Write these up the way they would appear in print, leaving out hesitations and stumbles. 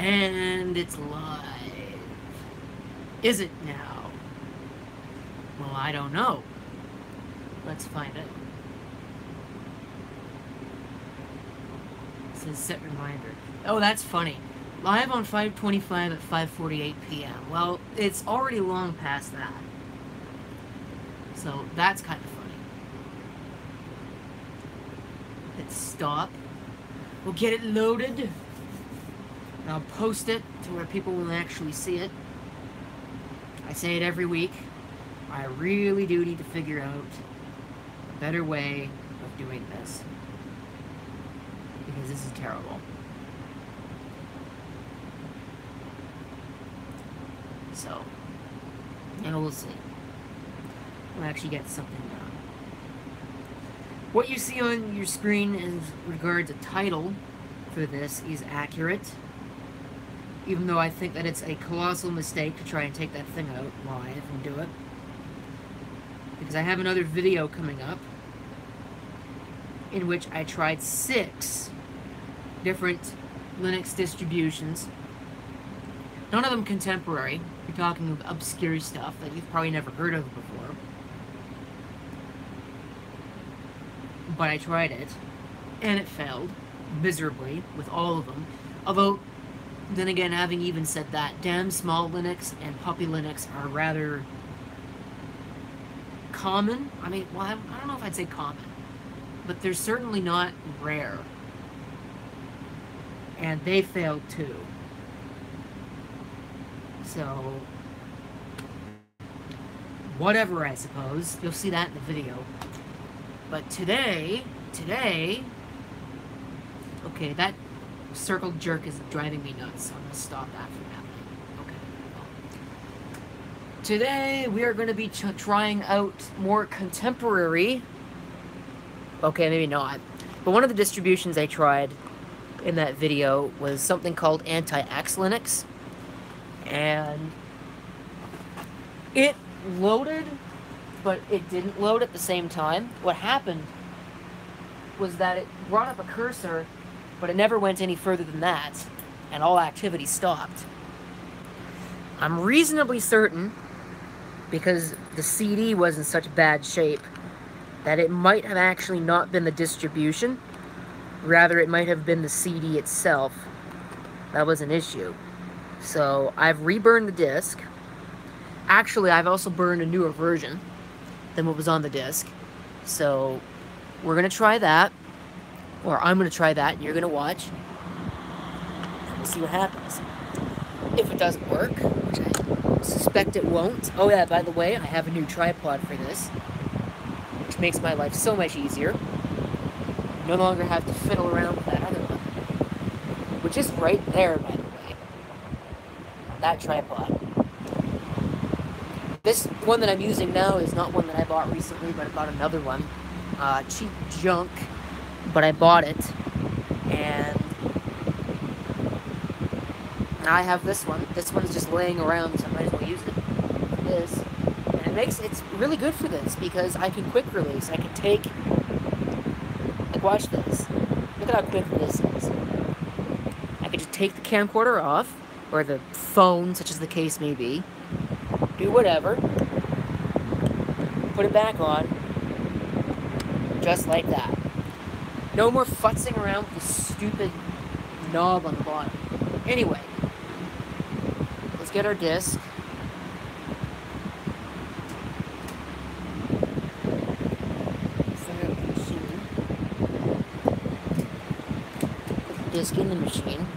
And it's live. Is it now? Well, I don't know. Let's find it. It says set reminder. Oh, that's funny. Live on 5/25 at 5:48 p.m. Well, it's already long past that. So that's kind of funny. Hit stop. We'll get it loaded. And I'll post it to where people will actually see it. I say it every week. I really do need to figure out a better way of doing this. Because this is terrible. So, and we'll see. We'll actually get something done. What you see on your screen in regards to title for this is accurate. Even though I think that it's a colossal mistake to try and take that thing out live and do it. Because I have another video coming up in which I tried 6 different Linux distributions. None of them contemporary. You're talking of obscure stuff that you've probably never heard of before. But I tried it, and it failed miserably with all of them. Although, then again, having even said that, damn small Linux and puppy Linux are rather common. I mean, well, I don't know if I'd say common, but they're certainly not rare. And they failed too. So, whatever, I suppose. You'll see that in the video. But today, okay, that circle jerk is driving me nuts, so I'm going to stop that from happening. Okay. Today, we are going to be trying out more contemporary, okay, maybe not, but one of the distributions I tried in that video was something called Anti-X Linux, and it loaded, but it didn't load at the same time. What happened was that it brought up a cursor, but it never went any further than that, and all activity stopped. I'm reasonably certain, because the CD was in such bad shape, that it might have actually not been the distribution, rather it might have been the CD itself that was an issue. So I've reburned the disk. Actually, I've also burned a newer version than what was on the disk. So we're going to try that. Or I'm going to try that, and you're going to watch. And we'll see what happens. If it doesn't work, which I suspect it won't. Oh yeah, by the way, I have a new tripod for this, which makes my life so much easier. No longer have to fiddle around with that other one, which is right there, by the way. That tripod. This one that I'm using now is not one that I bought recently, but I bought another one. Cheap junk, but I bought it. And now I have this one. This one's just laying around, so I might as well use it for this. And it's really good for this, because I can quick release. I can take... Like, watch this. Look at how quick this is. I can just take the camcorder off, or the phone, such as the case may be. Do whatever. Put it back on. Just like that. No more futzing around with this stupid knob on the bottom. Anyway. Let's get our disc. Fire up the machine. Put the disc in the machine.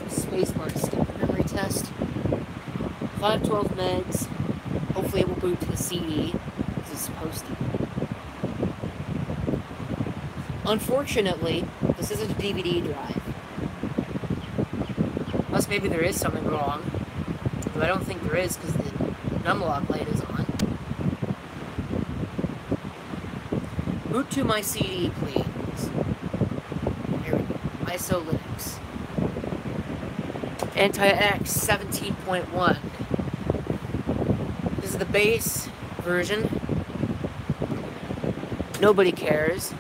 Spacebar to skip the memory test. 512 megs. Hopefully it will boot to the CD as it's supposed to. Unfortunately, this isn't a DVD drive. Unless maybe there is something wrong. But I don't think there is, because the numlock light is on. Boot to my CD, please. Here we go. ISO Linux. Anti-X 17.1. This is the base version. Nobody cares.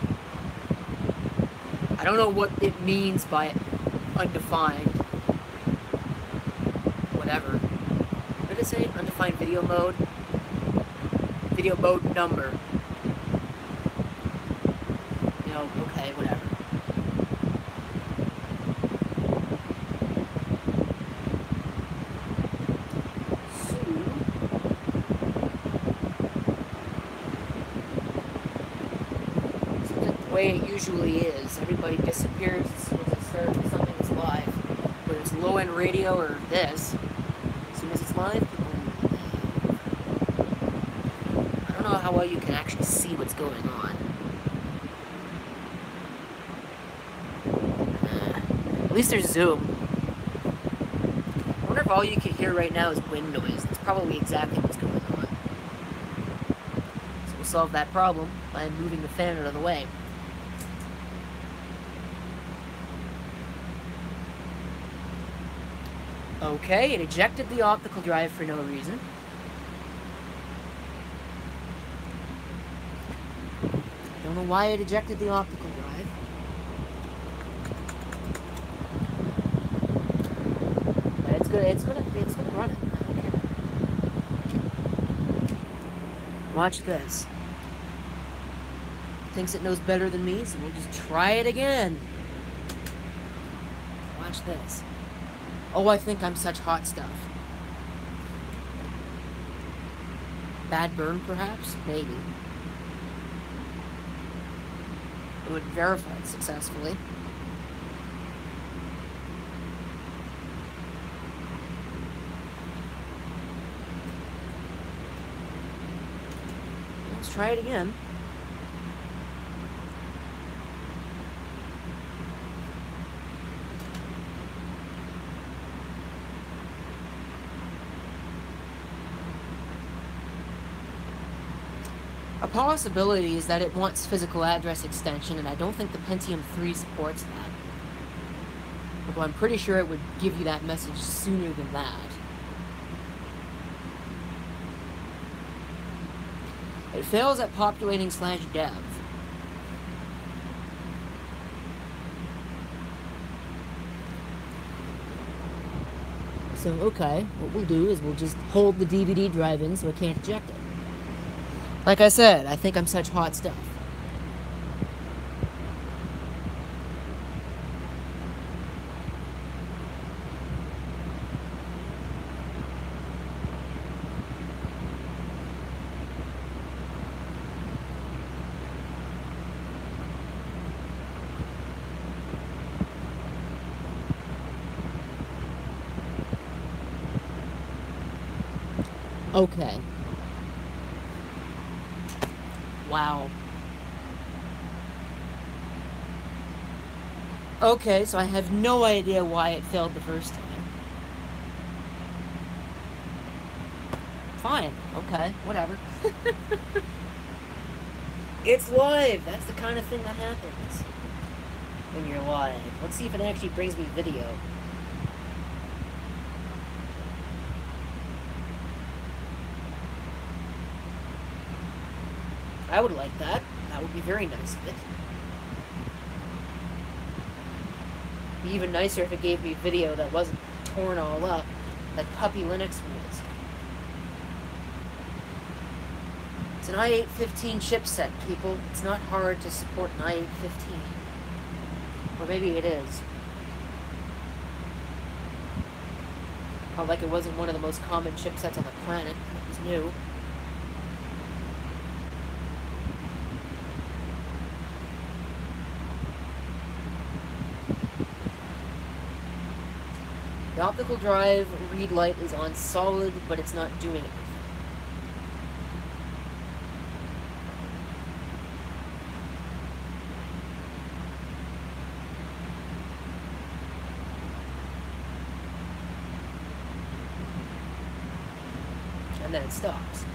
I don't know what it means by undefined. Whatever. What did it say? Undefined video mode? Video mode number. You know, okay, whatever. Way it usually is. Everybody disappears as soon as it starts with something that's live. Whether it's low-end radio or this, as soon as it's live, people leave. I don't know how well you can actually see what's going on. At least there's zoom. I wonder if all you can hear right now is wind noise. That's probably exactly what's going on. So we'll solve that problem by moving the fan out of the way. Okay, it ejected the optical drive for no reason. I don't know why it ejected the optical drive. But it's gonna run it. I don't care. Watch this. Thinks it knows better than me, so we'll just try it again. Watch this. Oh, I think I'm such hot stuff. Bad burn, perhaps? Maybe. It would verify it successfully. Let's try it again. A possibility is that it wants physical address extension, and I don't think the Pentium 3 supports that. Although I'm pretty sure it would give you that message sooner than that. It fails at populating /dev. So, okay, what we'll do is we'll just hold the DVD drive in so I can't eject it. Like I said, I think I'm such hot stuff. Okay. Wow. Okay, so I have no idea why it failed the first time. Fine. Okay, whatever. It's live! That's the kind of thing that happens when you're live. Let's see if it actually brings me video. I would like that. That would be very nice of it. Be even nicer if it gave me video that wasn't torn all up, like Puppy Linux was. It's an i8-15 chipset, people. It's not hard to support an i8-15. Or maybe it is. Not like it wasn't one of the most common chipsets on the planet. It was new. The optical drive read light is on solid, but it's not doing anything. And then it stops.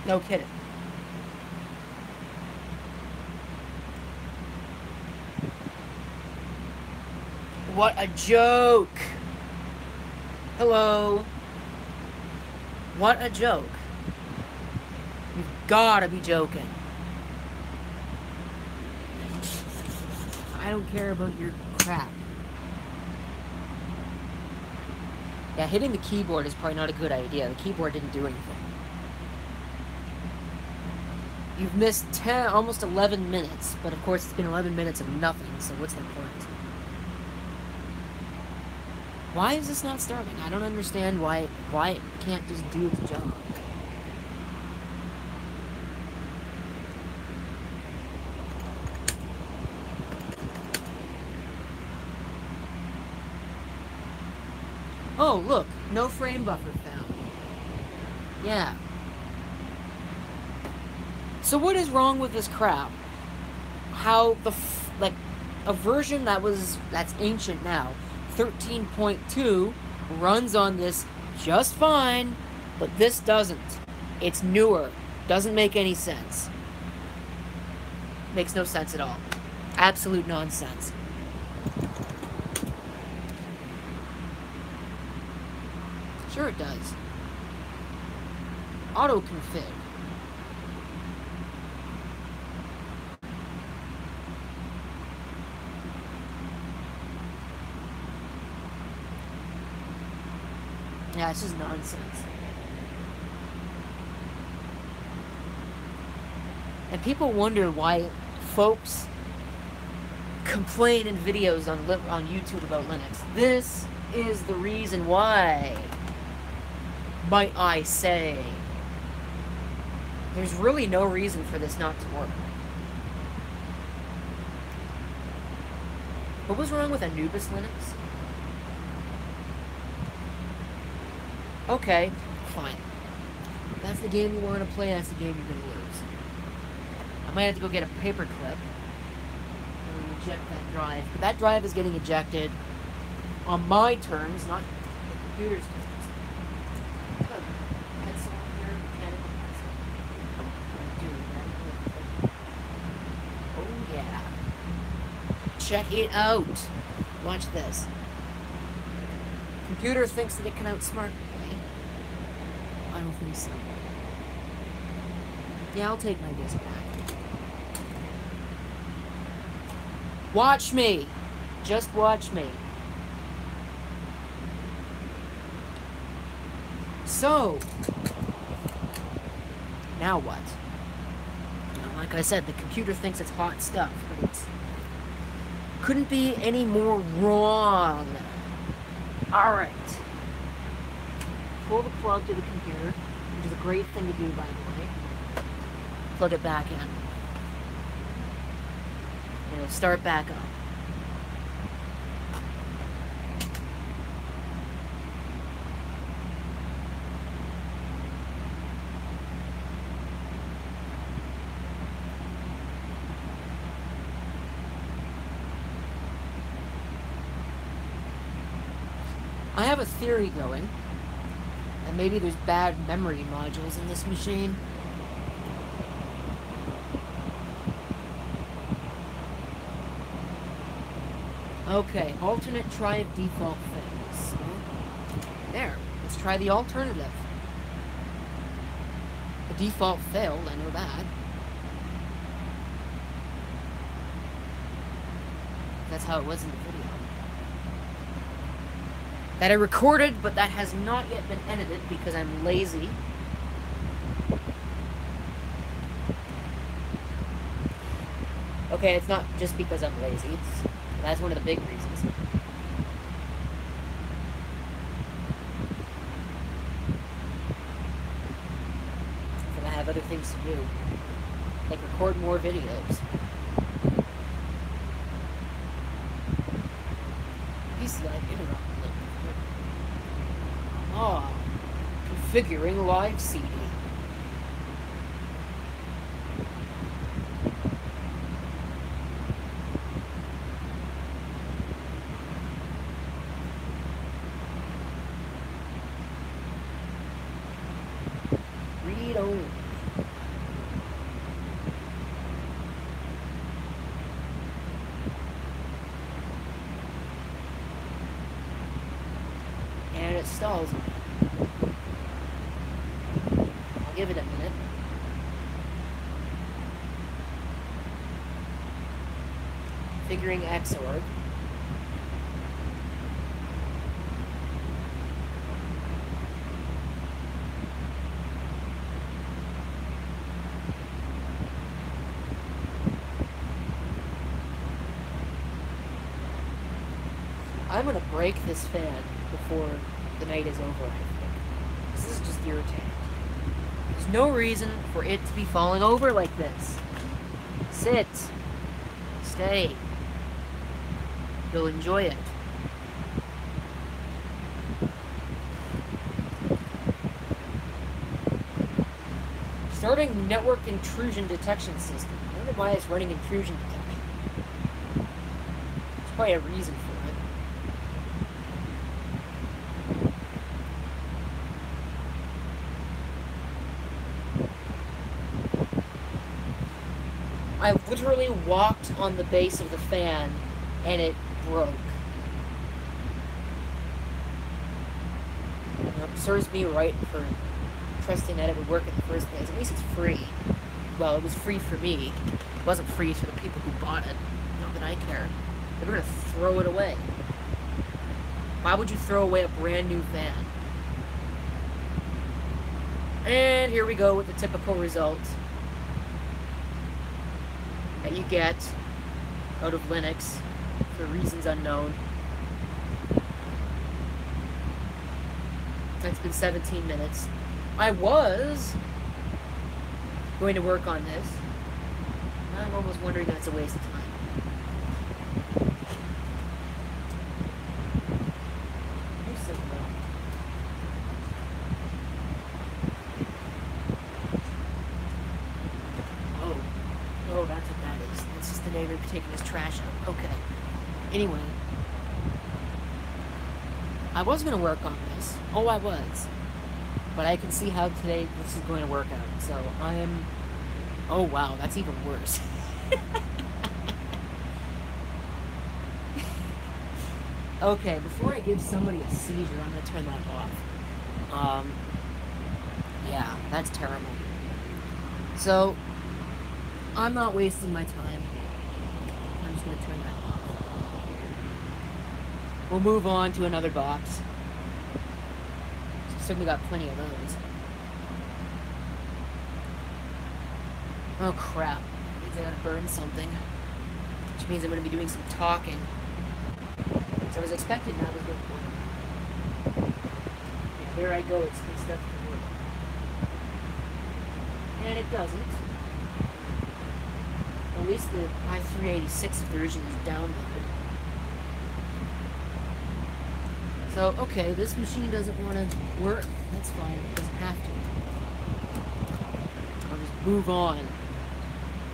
No kidding. What a joke! Hello. What a joke. You've gotta be joking. I don't care about your crap. Yeah, hitting the keyboard is probably not a good idea. The keyboard didn't do anything. You've missed 10, almost 11 minutes, but of course it's been 11 minutes of nothing, so what's the point? Why is this not starting? I don't understand why it can't just do its job. Oh, look, no frame buffer found. Yeah. So what is wrong with this crap? How like a version that's ancient now, 13.2 runs on this just fine, but this doesn't. It's newer. Doesn't make any sense. Makes no sense at all. Absolute nonsense. Sure it does. Auto config. Yeah, it's just nonsense. And people wonder why folks complain in videos on YouTube about Linux. This is the reason why, might I say. There's really no reason for this not to work. What was wrong with Anubis Linux? Okay, fine. If that's the game you want to play, that's the game you're going to lose. I might have to go get a paper clip and eject that drive. But that drive is getting ejected on my terms, not the computer's terms. Pencil here, mechanical pencil. Oh yeah. Check it out. Watch this. Computer thinks that it can outsmart me. I don't think so. Yeah, I'll take my disc back. Watch me! Just watch me. So, now what? Now, like I said, the computer thinks it's hot stuff, but it couldn't be any more wrong. Alright. Pull the plug to the computer, which is a great thing to do, by the way. Plug it back in. And it'll start back up. I have a theory going, and maybe there's bad memory modules in this machine. Okay, alternate try of default fails. There, let's try the alternative. The default failed, I know that. That's how it was in the video. That I recorded, but that has not yet been edited because I'm lazy. Okay, it's not just because I'm lazy. That's one of the big reasons. Because I have other things to do. Like record more videos. He's like, interrupt. Ah, configuring live CD. Read only. And it stalls me. Give it a minute. Figuring XOR. I'm gonna break this fan before the night is over, I think. This is just irritating. There's no reason for it to be falling over like this. Sit. Stay. You'll enjoy it. Starting network intrusion detection system. I wonder why it's running intrusion detection. There's probably a reason for it. I literally walked on the base of the fan and it broke. It serves me right for trusting that it would work in the first place. At least it's free. Well, it was free for me. It wasn't free for the people who bought it. Not that I care. They were gonna throw it away. Why would you throw away a brand new fan? And here we go with the typical result that you get out of Linux for reasons unknown. It's been 17 minutes. I was going to work on this. I'm almost wondering that's a waste of time. You sit down. Oh, that's what that is. That's just the neighbor taking his trash out. Okay. Anyway. I was going to work on this. Oh, I was. But I can see how today this is going to work out. So I am... Oh, wow. That's even worse. Okay, before I give somebody a seizure, I'm going to turn that off. Yeah, that's terrible. So, I'm not wasting my time. I'm just going to turn that off. We'll move on to another box. Certainly got plenty of those. Oh crap. Means I gotta burn something. Which means I'm gonna be doing some talking. So I was expecting that was good for me. Yeah, there I go, it's stuff to work. And it doesn't. At least the i386 version is downloaded. So, okay, this machine doesn't want to work. That's fine. It doesn't have to. I'll just move on.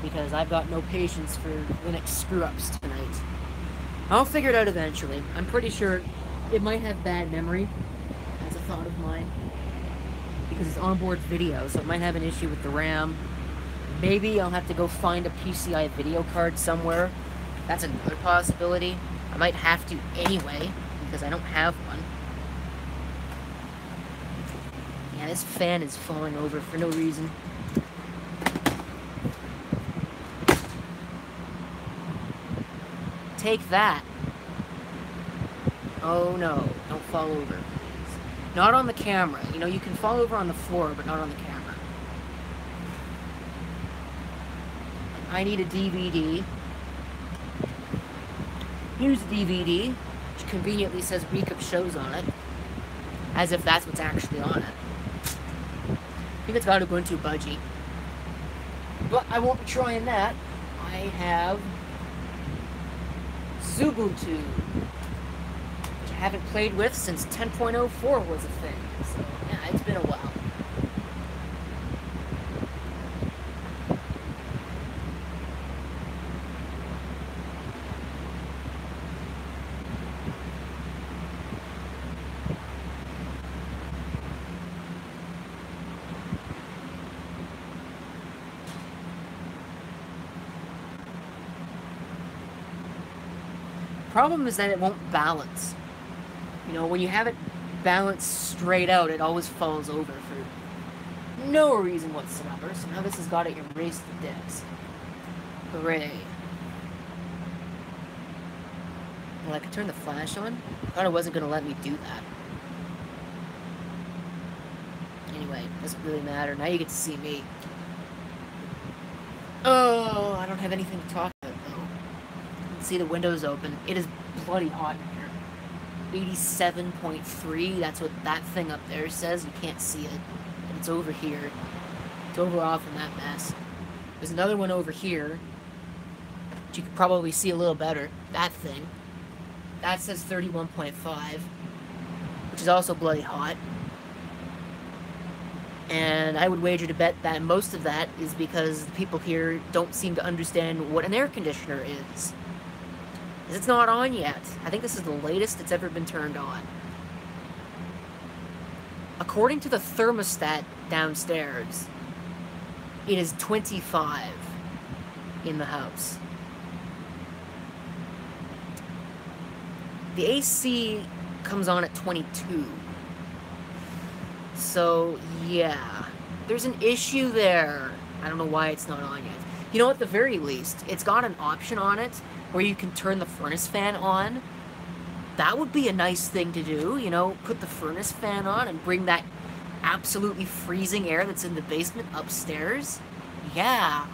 Because I've got no patience for Linux screw-ups tonight. I'll figure it out eventually. I'm pretty sure it might have bad memory. That's a thought of mine. Because it's onboard video, so it might have an issue with the RAM. Maybe I'll have to go find a PCI video card somewhere. That's another possibility. I might have to anyway, because I don't have one. Yeah, this fan is falling over for no reason. Take that. Oh no, don't fall over, please. Not on the camera. You know, you can fall over on the floor, but not on the camera. I need a DVD. Here's a DVD, which conveniently says week of shows on it. As if that's what's actually on it. I think it's got Ubuntu Budgie. But I won't be trying that. I have Ubuntu, which I haven't played with since 10.04 was a thing. So, yeah, it's been a while. Problem is that it won't balance. You know, when you have it balanced straight out, it always falls over for no reason whatsoever, so now this has got to erase the disk. Hooray. Well, I could turn the flash on. I thought it wasn't going to let me do that. Anyway, doesn't really matter. Now you get to see me. Oh, I don't have anything to talk about, though. You can see the windows open. It is bloody hot in here. 87.3, that's what that thing up there says. You can't see it. But it's over here. It's over off in that mess. There's another one over here, which you could probably see a little better. That thing. That says 31.5, which is also bloody hot. And I would wager to bet that most of that is because the people here don't seem to understand what an air conditioner is. Because it's not on yet. I think this is the latest it's ever been turned on. According to the thermostat downstairs, it is 25 in the house. The AC comes on at 22. So, yeah. There's an issue there. I don't know why it's not on yet. You know, at the very least, it's got an option on it where you can turn the furnace fan on. That would be a nice thing to do, you know, put the furnace fan on and bring that absolutely freezing air that's in the basement upstairs. Yeah.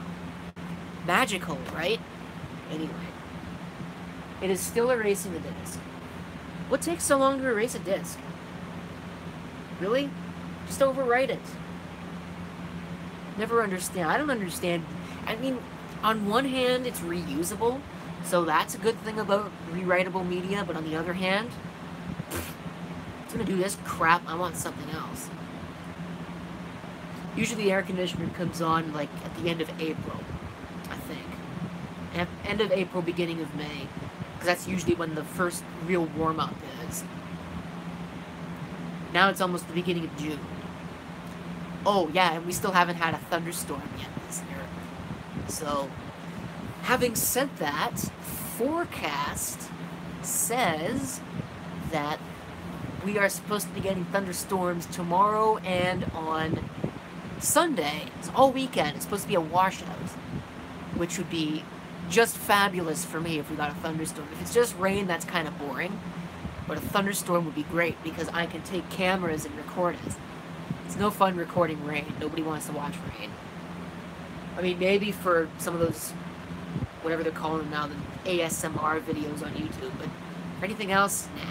Magical, right? Anyway. It is still erasing the disk. What takes so long to erase a disk? Really? Just overwrite it. Never understand. I don't understand. I mean, on one hand, it's reusable, so that's a good thing about rewritable media, but on the other hand, it's gonna do this crap, I want something else. Usually the air conditioner comes on, like, at the end of April, I think. End of April, beginning of May. Because that's usually when the first real warm-up is. Now it's almost the beginning of June. Oh, yeah, and we still haven't had a thunderstorm yet this year. So, having said that, forecast says that we are supposed to be getting thunderstorms tomorrow and on Sunday. It's all weekend. It's supposed to be a washout, which would be just fabulous for me if we got a thunderstorm. If it's just rain, that's kind of boring. But a thunderstorm would be great because I can take cameras and record it. It's no fun recording rain. Nobody wants to watch rain. I mean, maybe for some of those, whatever they're calling them now, the ASMR videos on YouTube. But for anything else, nah.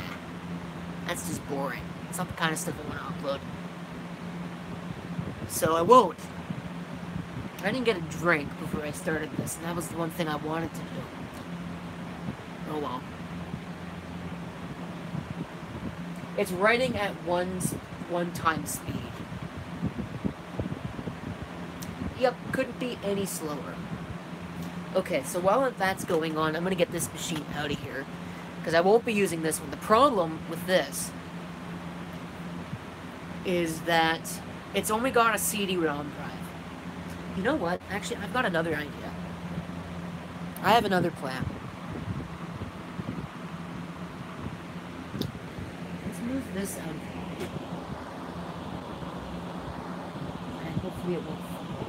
That's just boring. It's not the kind of stuff I want to upload. So I won't. I didn't get a drink before I started this, and that was the one thing I wanted to do. Oh well. It's writing at one time speed. Yep, couldn't be any slower. Okay, so while that's going on, I'm going to get this machine out of here, because I won't be using this one. The problem with this is that it's only got a CD-ROM drive. You know what? Actually, I've got another idea. I have another plan. Let's move this out of here. And hopefully it won't fall.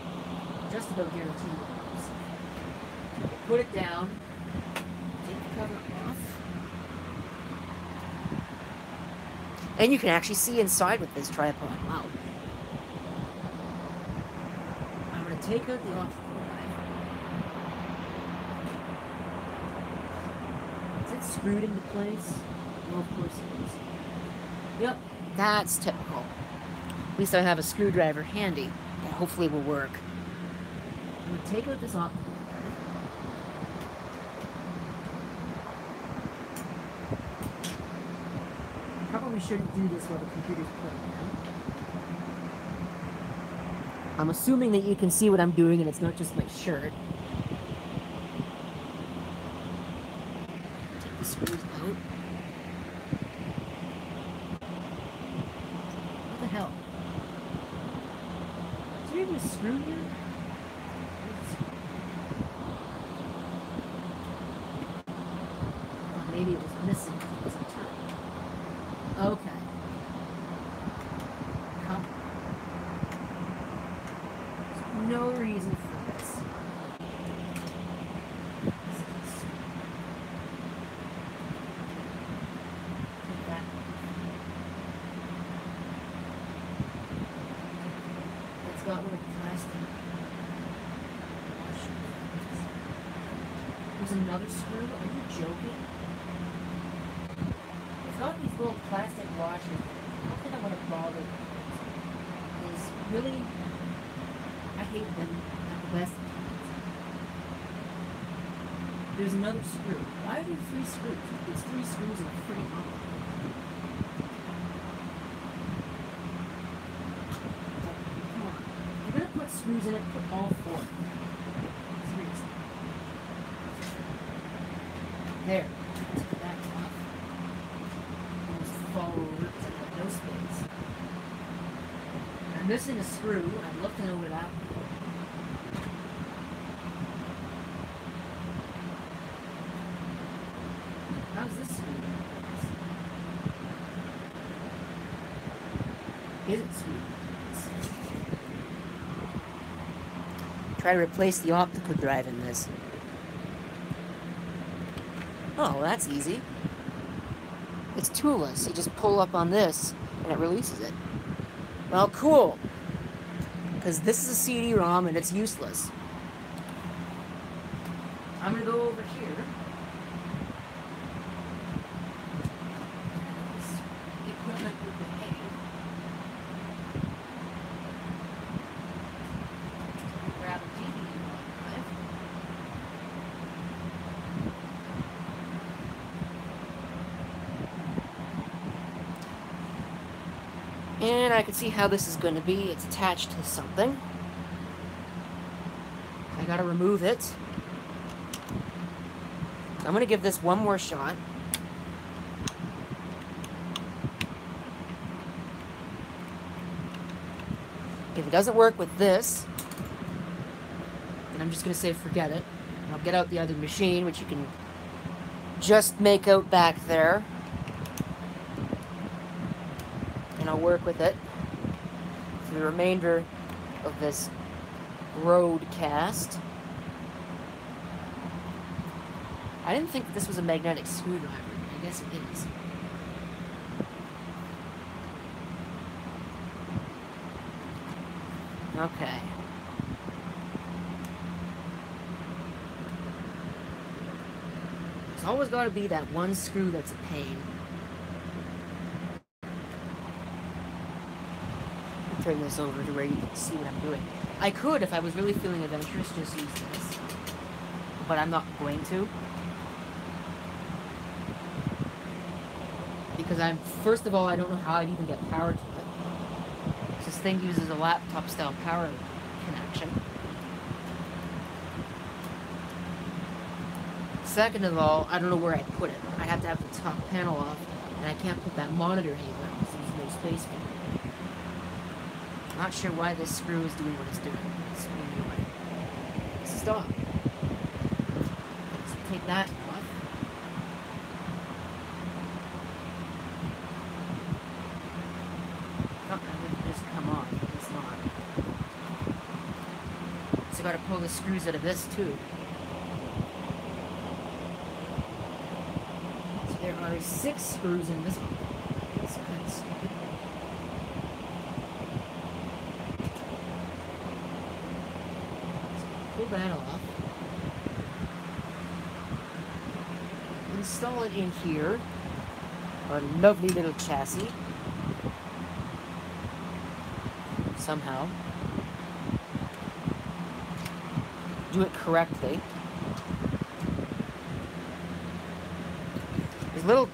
Just about guarantee it. Put it down. Take the cover off. And you can actually see inside with this tripod. Wow. Take out the optical drive. Is it screwed into place? Well, of course it is. Yep, that's typical. At least I have a screwdriver handy that hopefully will work. I'm going to take out this optical drive. Probably shouldn't do this while the computer's plugged in. I'm assuming that you can see what I'm doing and it's not just my shirt. Take the screws out. What the hell? Is there even a screw here? Oh, maybe it was missing because it wasn't turned. Okay. got little plastic. There's another screw. Are you joking? It's got these little plastic washers. I don't think I'm gonna bother. Because really, I hate them at the best. There's another screw. Why are there 3 screws? It's 3 screws in a freaking bottle. Come on. If you're gonna put screws in it, put all 4. Seriously. There. Take that off. Almost fall over because I've got no space. I'm missing a screw. I'd love to know where that was. How's this screw? Is it screwed? Try to replace the optical drive in this. Oh, well, that's easy. It's toolless. You just pull up on this and it releases it. Well, cool. Because this is a CD-ROM and it's useless. I'm going to go over here. And I can see how this is going to be. It's attached to something. I gotta remove it. I'm gonna give this one more shot. If it doesn't work with this, then I'm just gonna say forget it. And I'll get out the other machine, which you can just make out back there. And I'll work with it for the remainder of this broadcast. I didn't think this was a magnetic screwdriver. I guess it is. Okay. There's always got to be that one screw that's a pain. Turn this over to where you can see what I'm doing. I could, if I was really feeling adventurous, just use this. But I'm not going to. Because first of all, I don't know how I'd even get power to it. This thing uses a laptop style power connection. Second of all, I don't know where I'd put it. I'd have to have the top panel off, and I can't put that monitor anywhere because there's no space for it. Not sure why this screw is doing what it's doing. Stop. So take that off. Oh, that would just come on. It's not. So I gotta pull the screws out of this too. So there are 6 screws in this one. It's kind of stupid. Pull that off. Install it in here. Our lovely little chassis. Somehow. Do it correctly. There's little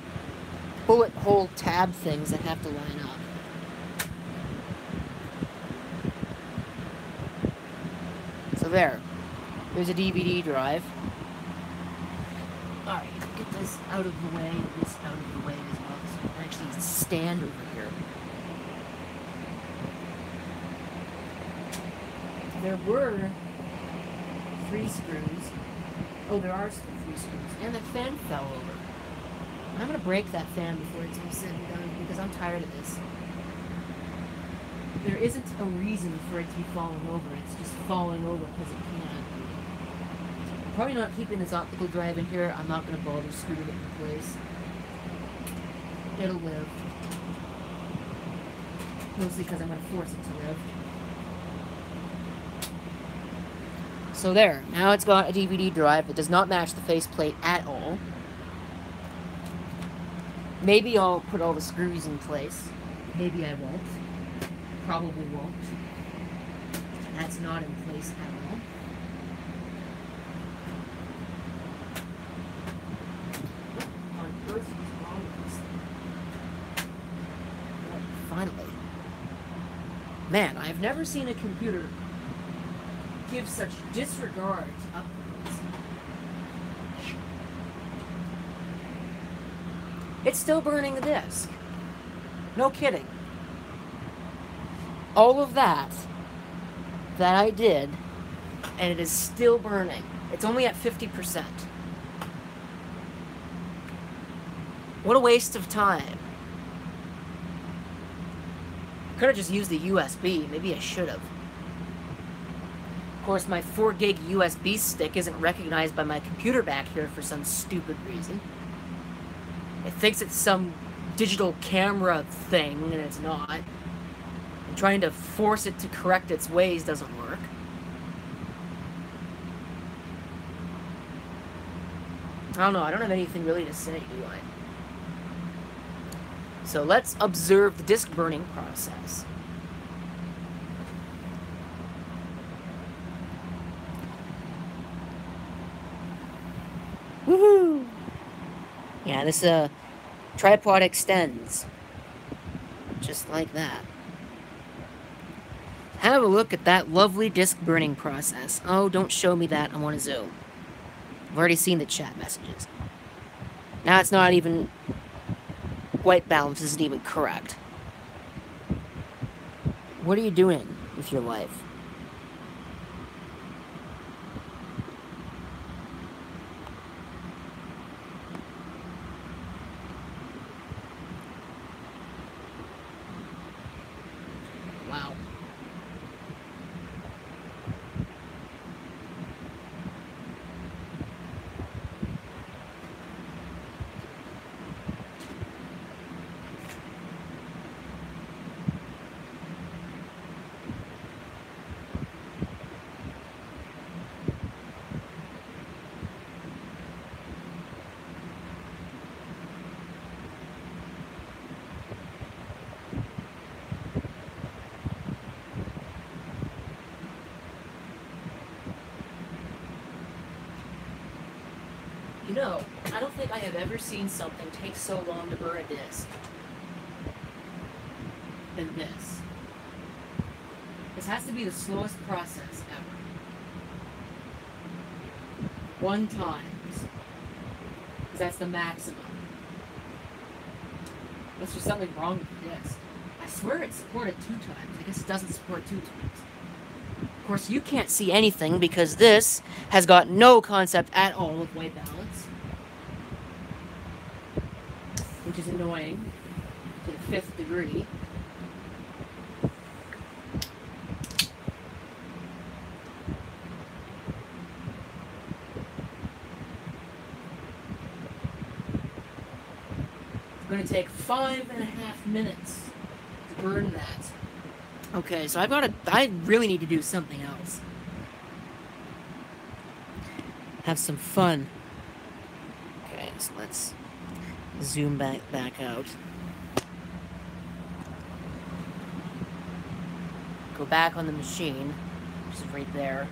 bullet hole tab things that have to line up. So there. There's a DVD drive. Alright, get this out of the way, and this out of the way as well, so I can actually stand over here. There were 3 screws. Oh, there are still 3 screws. And the fan fell over. I'm going to break that fan before it's all said and done, because I'm tired of this. There isn't a reason for it to be falling over. It's just falling over because it can. I'm probably not keeping this optical drive in here. I'm not going to bother screwing it in place. It'll live. Mostly because I'm going to force it to live. So there, now it's got a DVD drive that does not match the faceplate at all. Maybe I'll put all the screws in place. Maybe I won't. Probably won't. That's not in place at all. What on earth is wrong with this thing? Finally. Man, I've never seen a computer give such disregard to upgrades. It's still burning the disk. No kidding. All of that I did, and it is still burning. It's only at 50%. What a waste of time. Could have just used the USB. Maybe I should have. Of course, my 4 gig USB stick isn't recognized by my computer back here for some stupid reason. It thinks it's some digital camera thing, and it's not. And trying to force it to correct its ways doesn't work. I don't know, I don't have anything really to say, do I? So let's observe the disk burning process. Woohoo! Yeah, this tripod extends. Just like that. Have a look at that lovely disk burning process. Oh, don't show me that. I want to zoom. I've already seen the chat messages. Now it's not even... White balance isn't even correct. What are you doing with your life? Wow. You know, I don't think I have ever seen something take so long to burn a disk than this. This has to be the slowest process ever. 1 times. Because that's the maximum. Unless there's something wrong with the disk. I swear it supported 2 times. I guess it doesn't support 2 times. Of course, you can't see anything because this has got no concept at all of white balance. Which is annoying to the 5th degree. It's going to take 5.5 minutes to burn that. Okay, so I really need to do something else. Have some fun. Okay, so let's zoom back out. Go back on the machine, which is right there.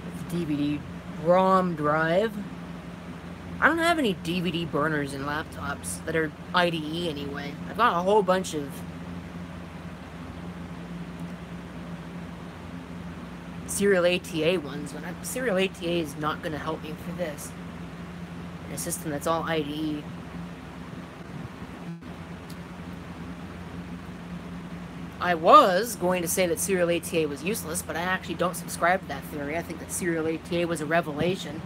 With the DVD ROM drive. I don't have any DVD burners in laptops that are IDE anyway. I've got a whole bunch of serial ATA ones, but serial ATA is not going to help me for this. In a system that's all IDE. I was going to say that serial ATA was useless, but I actually don't subscribe to that theory. I think that serial ATA was a revelation.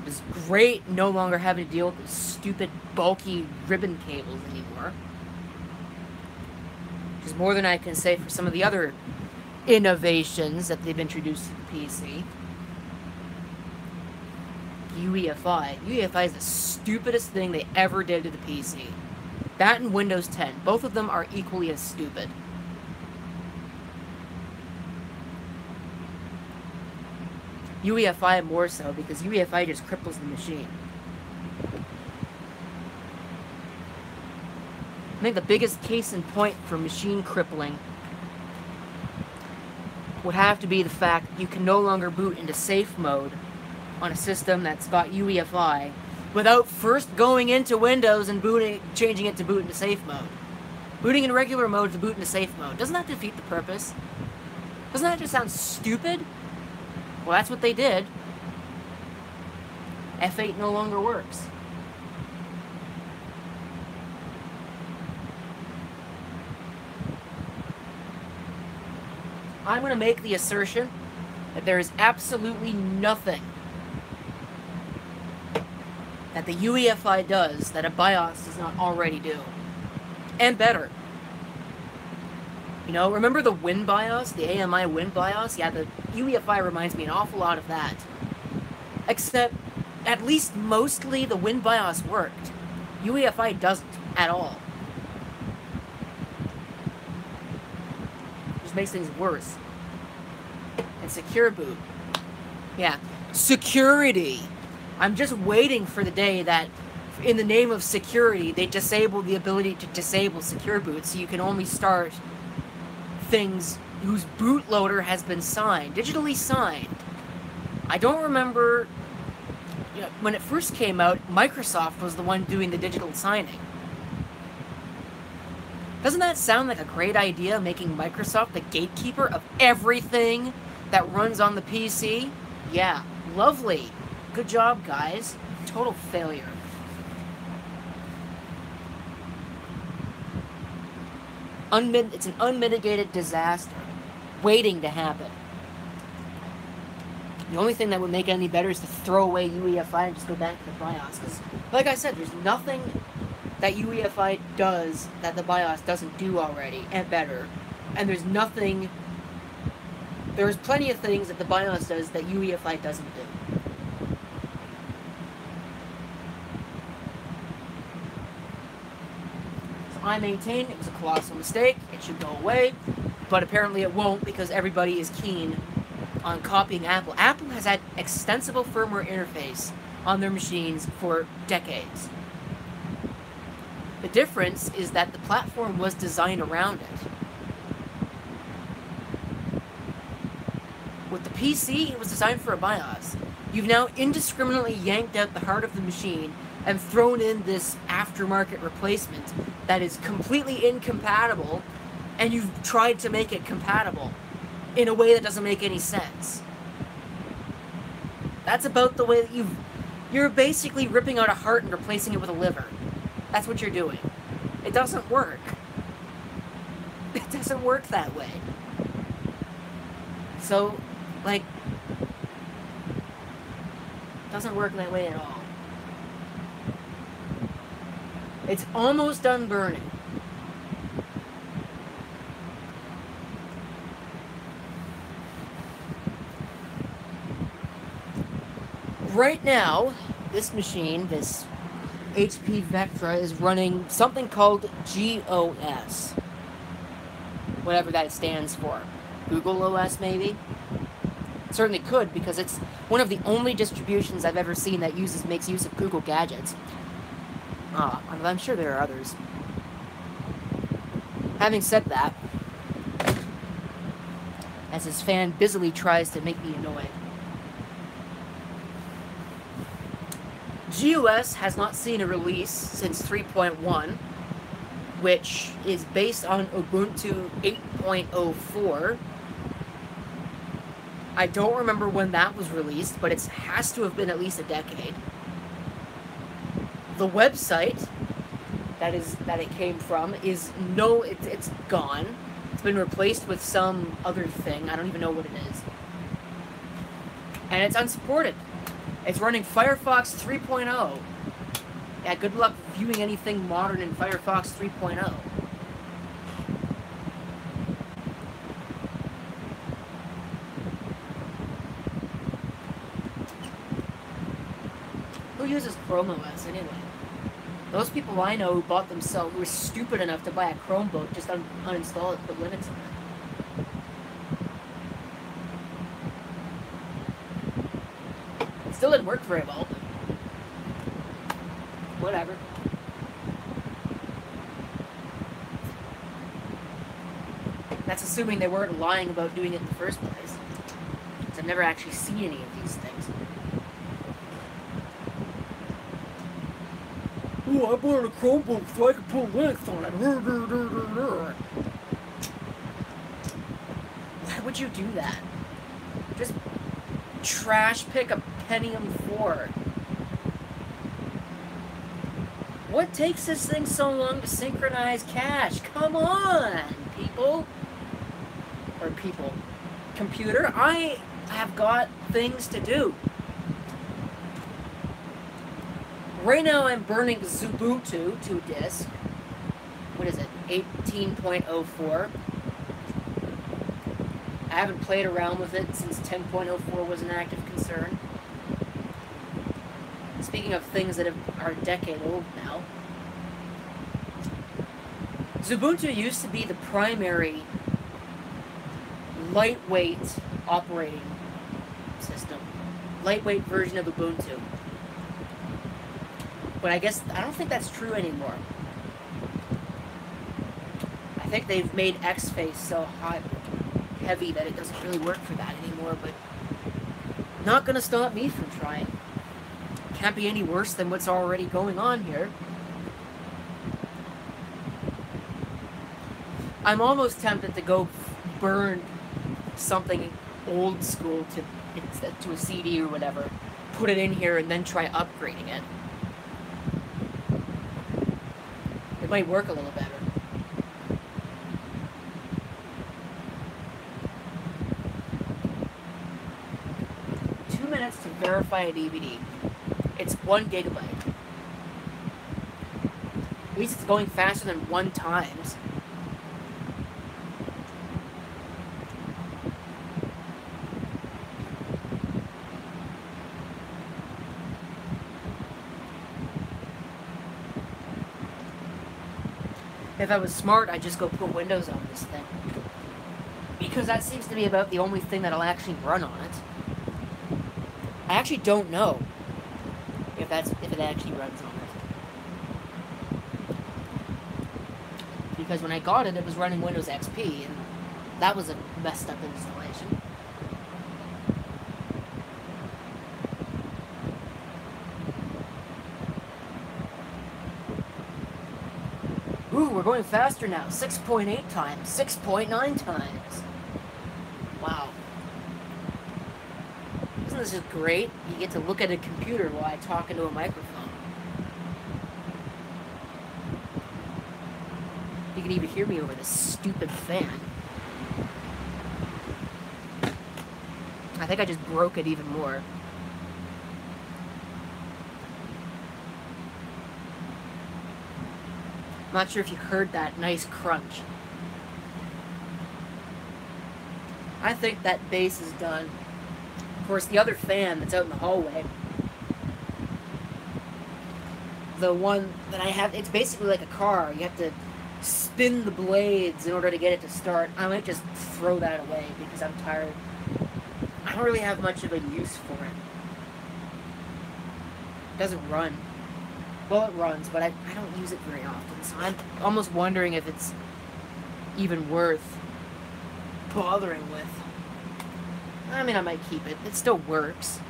It was great no longer having to deal with those stupid, bulky ribbon cables anymore. Which is more than I can say for some of the other innovations that they've introduced to the PC. UEFI. UEFI is the stupidest thing they ever did to the PC. That and Windows 10. Both of them are equally as stupid. UEFI more so, because UEFI just cripples the machine. I think the biggest case in point for machine crippling would have to be the fact that you can no longer boot into safe mode on a system that's got UEFI without first going into Windows and changing it to boot into safe mode. Booting in regular mode to boot into safe mode. Doesn't that defeat the purpose? Doesn't that just sound stupid? Well, that's what they did. F8 no longer works. I'm going to make the assertion that there is absolutely nothing that the UEFI does that a BIOS does not already do. And better. You know, remember the WinBIOS? The AMI WinBIOS? Yeah, the UEFI reminds me an awful lot of that. Except, at least mostly, the WinBIOS worked. UEFI doesn't at all. Just makes things worse. And secure boot. Yeah. Security! I'm just waiting for the day that, in the name of security, they disable the ability to disable secure boot, so you can only start things whose bootloader has been signed, digitally signed. I don't remember, you know, when it first came out, Microsoft was the one doing the digital signing. Doesn't that sound like a great idea, making Microsoft the gatekeeper of everything that runs on the PC? Yeah, lovely. Good job, guys. Total failure. It's an unmitigated disaster waiting to happen. The only thing that would make it any better is to throw away UEFI and just go back to the BIOS. Because, like I said, there's nothing that UEFI does that the BIOS doesn't do already, and better. And there's plenty of things that the BIOS does that UEFI doesn't do. I maintain it was a colossal mistake, it should go away, but apparently it won't because everybody is keen on copying Apple. Apple has had extensible firmware interface on their machines for decades. The difference is that the platform was designed around it. With the PC, it was designed for a BIOS. You've now indiscriminately yanked out the heart of the machine and thrown in this aftermarket replacement that is completely incompatible, and you've tried to make it compatible in a way that doesn't make any sense. That's about the way that you're basically ripping out a heart and replacing it with a liver. That's what you're doing. It doesn't work. It doesn't work that way. So, like, it doesn't work that way at all. It's almost done burning. Right now, this machine, this HP Vectra, is running something called GOS. Whatever that stands for. Google OS, maybe? It certainly could, because it's one of the only distributions I've ever seen that makes use of Google gadgets. I'm sure there are others. Having said that, as his fan busily tries to make me annoyed, GOS has not seen a release since 3.1, which is based on Ubuntu 8.04. I don't remember when that was released, but it has to have been at least a decade. The website that it came from is it's gone. It's been replaced with some other thing. I don't even know what it is. And it's unsupported. It's running Firefox 3.0. Yeah, good luck viewing anything modern in Firefox 3.0. Who uses Chrome OS anyway? Those people I know who bought themselves, who were stupid enough to buy a Chromebook, just uninstall it, put Linux on it. It still didn't work very well, but whatever. That's assuming they weren't lying about doing it in the first place. Because I've never actually seen any of these things. Oh, I bought a Chromebook so I could put Linux on it. Why would you do that? Just trash pick a Pentium 4. What takes this thing so long to synchronize cache? Come on, people. Or people. Computer, I have got things to do. Right now I'm burning Ubuntu to disk. What is it? 18.04. I haven't played around with it since 10.04 was an active concern. Speaking of things that are a decade old now. Ubuntu used to be the primary lightweight operating system. Lightweight version of Ubuntu. But I don't think that's true anymore. I think they've made Xface so heavy that it doesn't really work for that anymore, but not gonna stop me from trying. Can't be any worse than what's already going on here. I'm almost tempted to go burn something old school to a CD or whatever, put it in here, and then try upgrading it. It might work a little better. To verify a DVD. It's 1 gigabyte. At least it's going faster than 1 times. If I was smart, I'd just go put Windows on this thing. Because that seems to be about the only thing that'll actually run on it. I actually don't know if it actually runs on it. Because when I got it, it was running Windows XP, and that was a messed up installation. Ooh, we're going faster now. 6.8 times, 6.9 times. Wow. This is great. You get to look at a computer while I talk into a microphone. You can even hear me over this stupid fan. I think I just broke it even more. I'm not sure if you heard that nice crunch. I think that bass is done. Of course, the other fan that's out in the hallway, the one that I have, it's basically like a car. You have to spin the blades in order to get it to start. I might just throw that away because I'm tired. I don't really have much of a use for it. It doesn't run. Well, it runs, but I don't use it very often, so I'm almost wondering if it's even worth bothering with. I mean, I might keep it. It still works.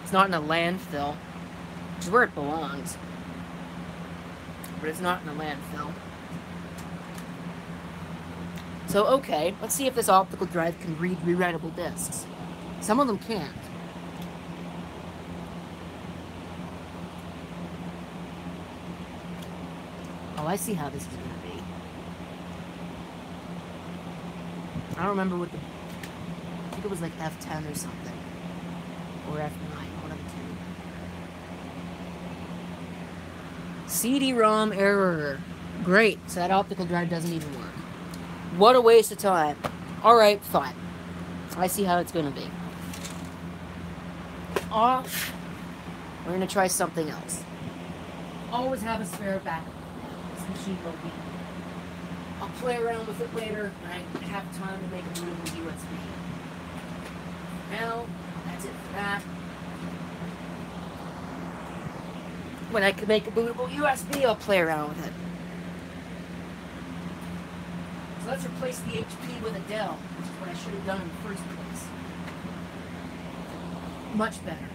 It's not in a landfill, which is where it belongs. But it's not in a landfill. So, okay, let's see if this optical drive can read rewritable discs. Some of them can't. Oh, I see how this is going to be. I don't remember what the... I think it was like F10 or something. Or F9, one of the two. CD-ROM error. Great, so that optical drive doesn't even work. What a waste of time. Alright, fine. I see how it's going to be. Off. we're going to try something else. Always have a spare backup. This machine will be. I'll play around with it later when I have time to make a bootable USB. Now, that's it for that. When I can make a bootable USB, I'll play around with it. So let's replace the HP with a Dell, which is what I should have done in the first place. Much better.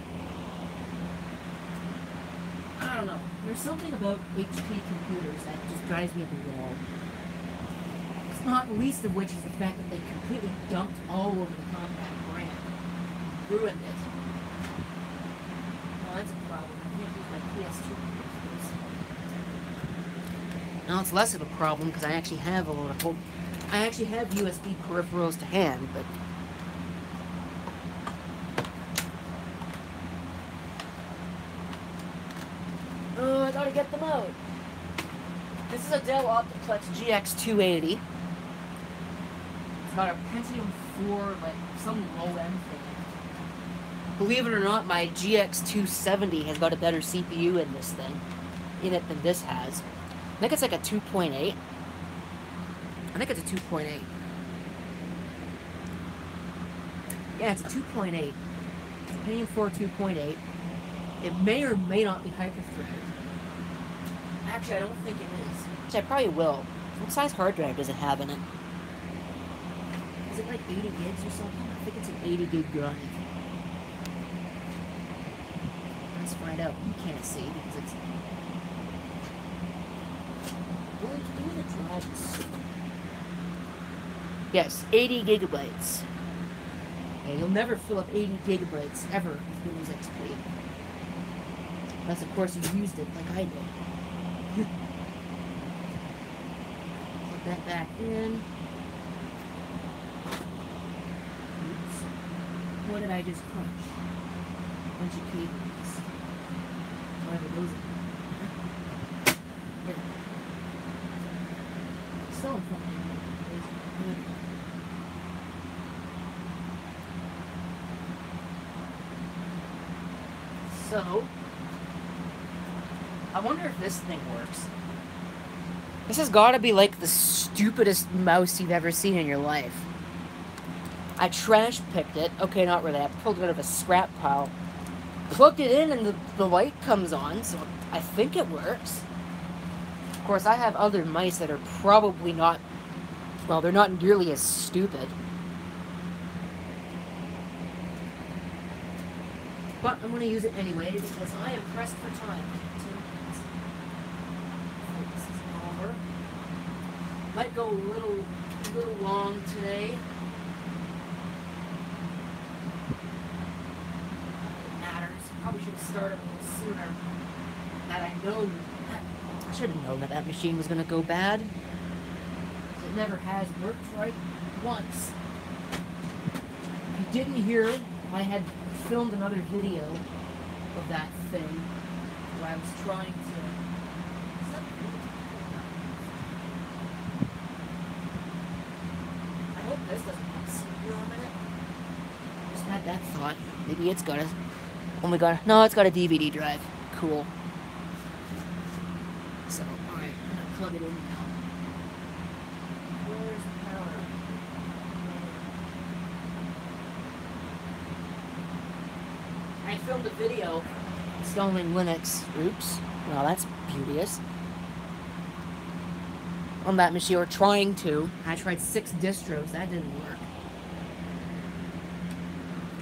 I don't know. There's something about HP computers that just drives me up the wall. It's not the least of which is the fact that they completely dumped all over the compact brand. Ruined it. Well, that's a problem. I can't use my PS2 computers. Now it's less of a problem because I actually have I actually have USB peripherals to hand, but I gotta get them out. This is a Dell Optiplex Gx 280. It's got a Pentium 4, like some low-end thing. Believe it or not, my GX 270 has got a better CPU in this thing, in it than this has. I think it's like a 2.8. I think it's a 2.8. Yeah, it's a 2.8. It's a Pentium 4 2.8. It may or may not be hyper-threaded. Actually, I don't think it is. Which I probably will. What size hard drive does it have in it? Is it like 80 gigs or something? I think it's an 80 gig drive. Let's find out. You can't see because it's... What are you doing the drives? Yes, 80 gigabytes. And you'll never fill up 80 gigabytes ever with Windows XP. Unless, of course, you used it like I did. Put that back in. Oops. What did I just punch? A bunch of cables. Whatever those are. Yeah. Still in front of me. So, I wonder if this thing works. This has got to be like the stupidest mouse you've ever seen in your life. I trash picked it. Okay, not really. I pulled it out of a scrap pile. Plugged it in and the light comes on, so I think it works. Of course, I have other mice that are probably not... Well, they're not nearly as stupid. But I'm going to use it anyway because I am pressed for time. 2 minutes. This is over. Might go a little long today. It matters. Probably should have started a little sooner. That I should have known that machine was going to go bad. It never has worked right once. If you didn't hear it, I had filmed another video of that thing where I was trying to... I hope this doesn't have a CPU on it. I just had that thought. Maybe it's got a... No, it's got a DVD drive. Cool. So, alright, I'm gonna plug it in now. Where's the power? I filmed a video installing Linux. Oops. Well, that's beauteous. On that machine, or trying to. I tried 6 distros. That didn't work.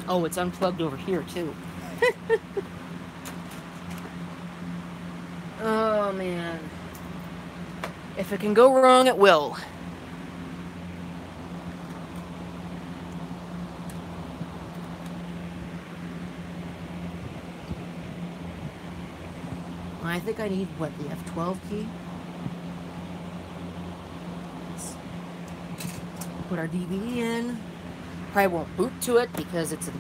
Oh, it's unplugged over here, too. Oh, man. If it can go wrong, it will. I think I need, what, the F12 key? Let's put our DVD in. Probably won't boot to it because it's a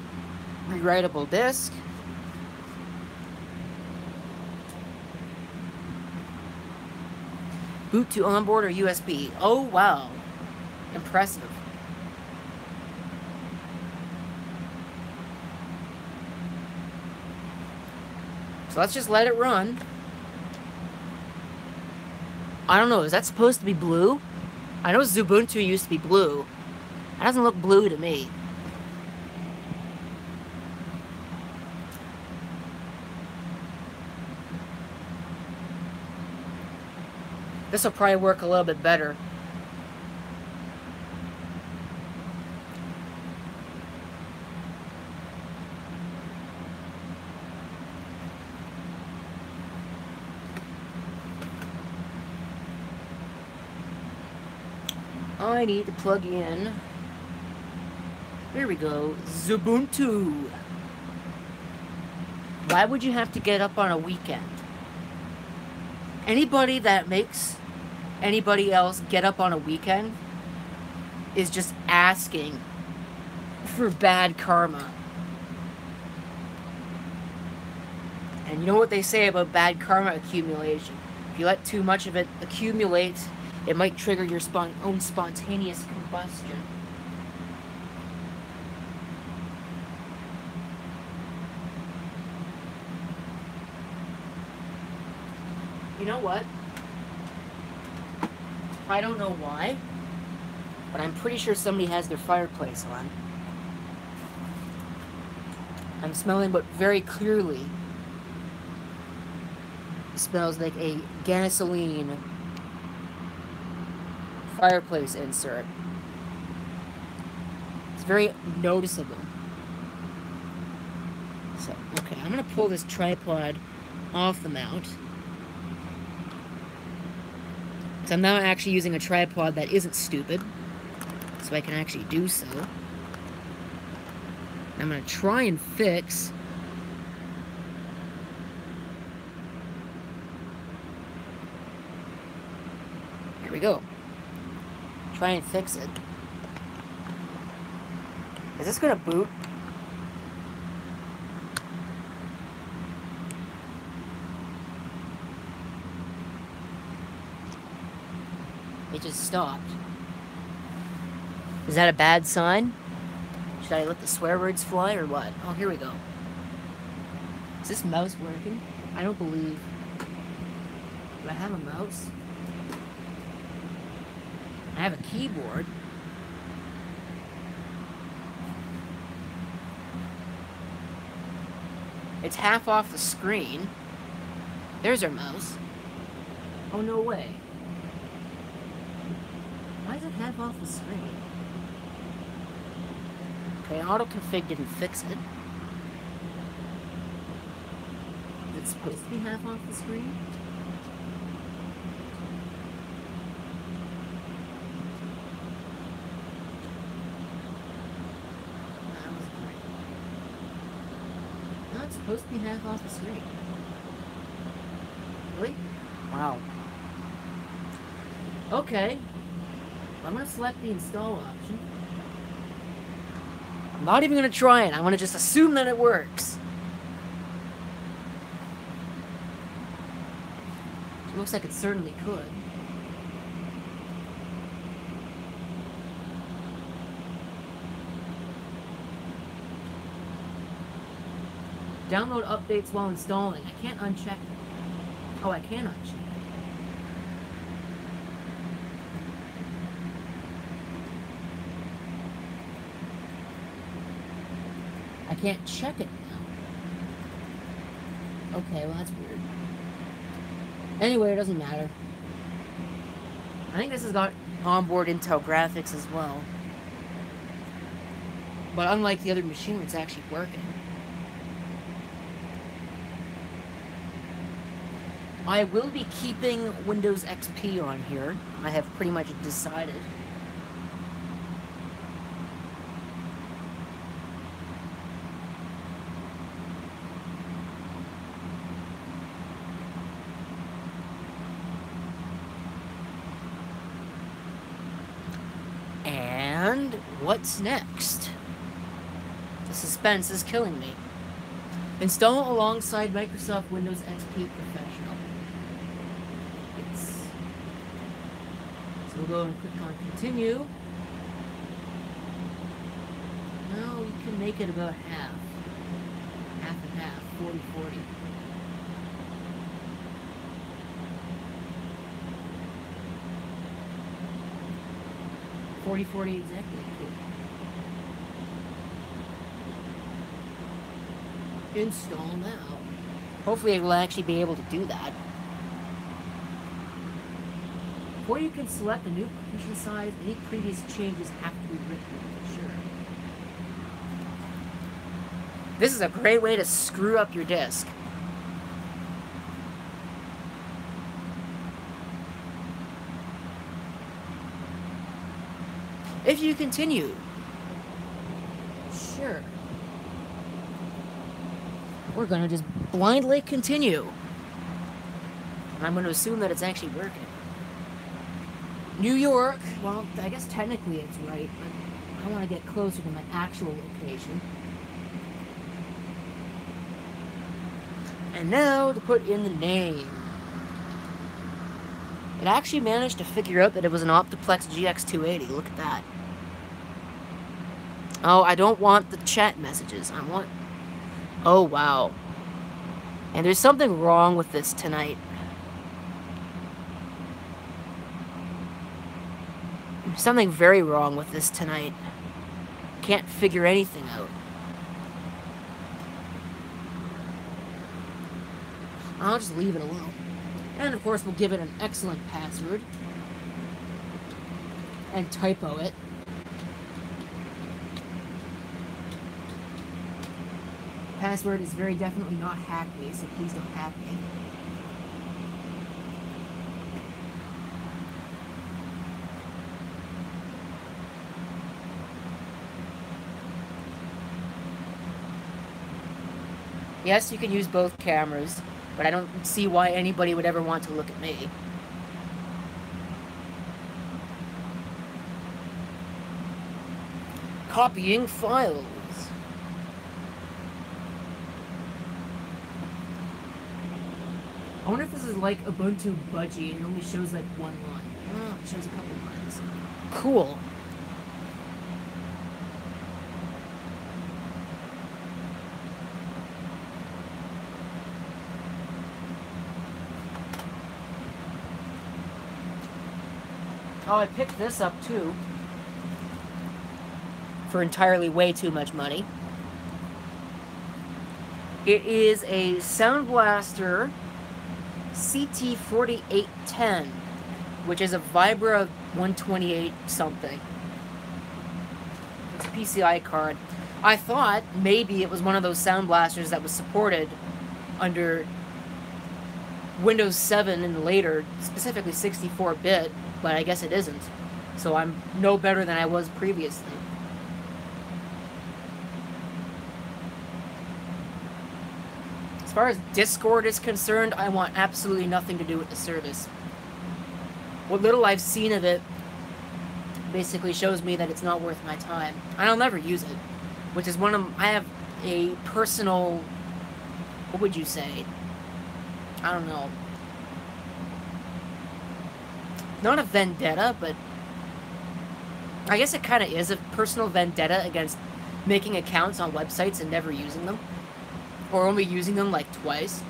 rewritable disk. Boot to onboard or USB. Oh, wow. Impressive. So let's just let it run. I don't know, is that supposed to be blue? I know Ubuntu used to be blue. That doesn't look blue to me. This will probably work a little bit better. I need to plug in. Here we go. Ubuntu. Why would you have to get up on a weekend? Anybody that makes anybody else get up on a weekend is just asking for bad karma. And you know what they say about bad karma accumulation? If you let too much of it accumulate, it might trigger your own spontaneous combustion. You know what? I don't know why, but I'm pretty sure somebody has their fireplace on. I'm smelling, but very clearly, it smells like a gasoline fireplace insert. It's very noticeable. So, okay, I'm gonna pull this tripod off the mount. So I'm now actually using a tripod that isn't stupid, so I can actually do so. I'm gonna try and fix. Here we go. Try and fix it. Is this gonna boot? It just stopped. Is that a bad sign? Should I let the swear words fly or what? Oh, here we go. Is this mouse working? I don't believe. Do I have a mouse? I have a keyboard. It's half off the screen. There's our mouse. Oh, no way. Why is it half off the screen? Okay, autoconfig didn't fix it. Is it supposed to be half off the screen? That was great. No, it's supposed to be half off the screen. Really? Wow. Okay. I'm going to select the install option. I'm not even going to try it. I'm going to just assume that it works. It looks like it certainly could. Download updates while installing. I can't uncheck it. Oh, I can uncheck it. I can't check it now. Okay, well that's weird. Anyway, it doesn't matter. I think this has got onboard Intel graphics as well. But unlike the other machine, it's actually working. I will be keeping Windows XP on here. I have pretty much decided. And what's next? The suspense is killing me. Install alongside Microsoft Windows XP Professional. Yes. So we'll go and click on continue. Now we can make it about half. Half and half, 40-40. 4040 exactly. Cool. Install now. Hopefully it will actually be able to do that. Before you can select a new partition size, any previous changes have to be written for sure. This is a great way to screw up your disk. If you continue, sure. We're gonna just blindly continue. And I'm gonna assume that it's actually working. New York, well, I guess technically it's right, but I want to get closer to my actual location. And now to put in the name. It actually managed to figure out that it was an Optiplex Gx 280. Look at that. Oh, I don't want the chat messages. I want... Oh, wow. And there's something wrong with this tonight. There's something very wrong with this tonight. Can't figure anything out. I'll just leave it alone. And of course we'll give it an excellent password. And typo it. Password is very definitely not hack me, so please don't hack me. Yes, you can use both cameras, but I don't see why anybody would ever want to look at me. Copying files. I wonder if this is like Ubuntu Budgie and it only shows like one line. Oh, it shows a couple lines. Cool. Oh, I picked this up too. For entirely way too much money. It is a Sound Blaster CT4810, which is a Vibra 128 something. It's a PCI card. I thought maybe it was one of those Sound Blasters that was supported under Windows 7 and later, specifically 64-bit, but I guess it isn't. So I'm no better than I was previously. As far as Discord is concerned, I want absolutely nothing to do with the service. What little I've seen of it basically shows me that it's not worth my time. And I'll never use it. Which is one of... I have a personal... What would you say? I don't know. Not a vendetta, but... I guess it kind of is a personal vendetta against making accounts on websites and never using them. Or only using them like twice.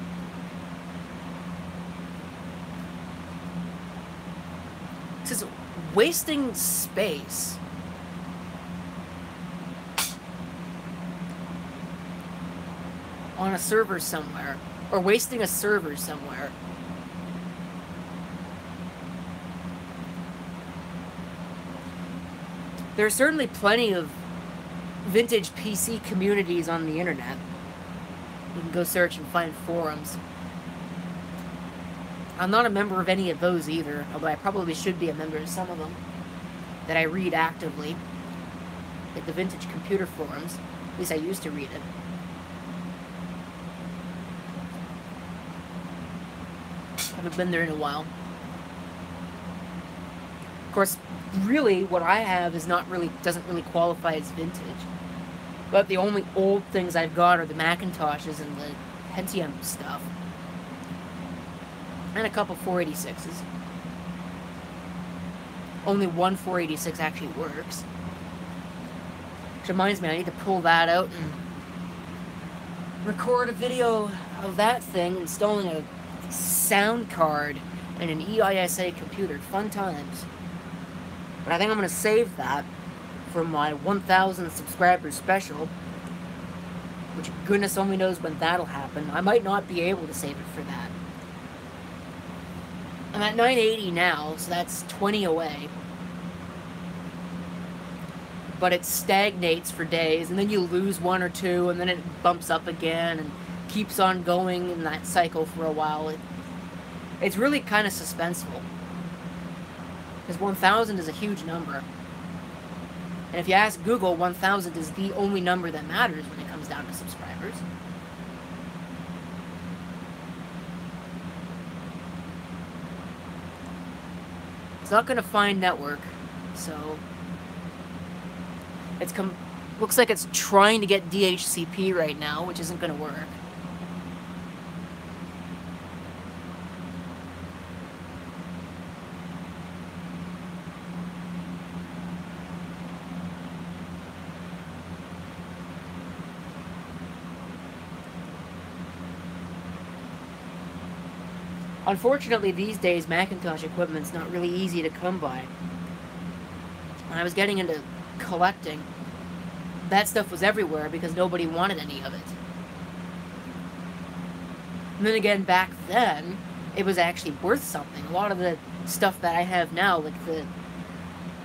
This is wasting space. On a server somewhere. Or wasting a server somewhere. There are certainly plenty of vintage PC communities on the internet. You can go search and find forums. I'm not a member of any of those either, although I probably should be a member of some of them that I read actively. Like the vintage computer forums. At least I used to read it. Haven't been there in a while. Of course, really, what I have is doesn't really qualify as vintage. But the only old things I've got are the Macintoshes and the Pentium stuff. And a couple 486s. Only one 486 actually works. Which reminds me, I need to pull that out and record a video of that thing installing a sound card and an EISA computer. Fun times. But I think I'm going to save that for my 1,000 subscribers special, which goodness only knows when that'll happen. I might not be able to save it for that. I'm at 980 now, so that's 20 away. But it stagnates for days, and then you lose one or two, and then it bumps up again, and keeps on going in that cycle for a while. It's really kind of suspenseful. Because 1,000 is a huge number. And if you ask Google, 1,000 is the only number that matters when it comes down to subscribers. It's not going to find network, so it's looks like it's trying to get DHCP right now, which isn't going to work. Unfortunately, these days, Macintosh equipment's not really easy to come by. When I was getting into collecting, that stuff was everywhere because nobody wanted any of it. And then again, back then, it was actually worth something. A lot of the stuff that I have now, like the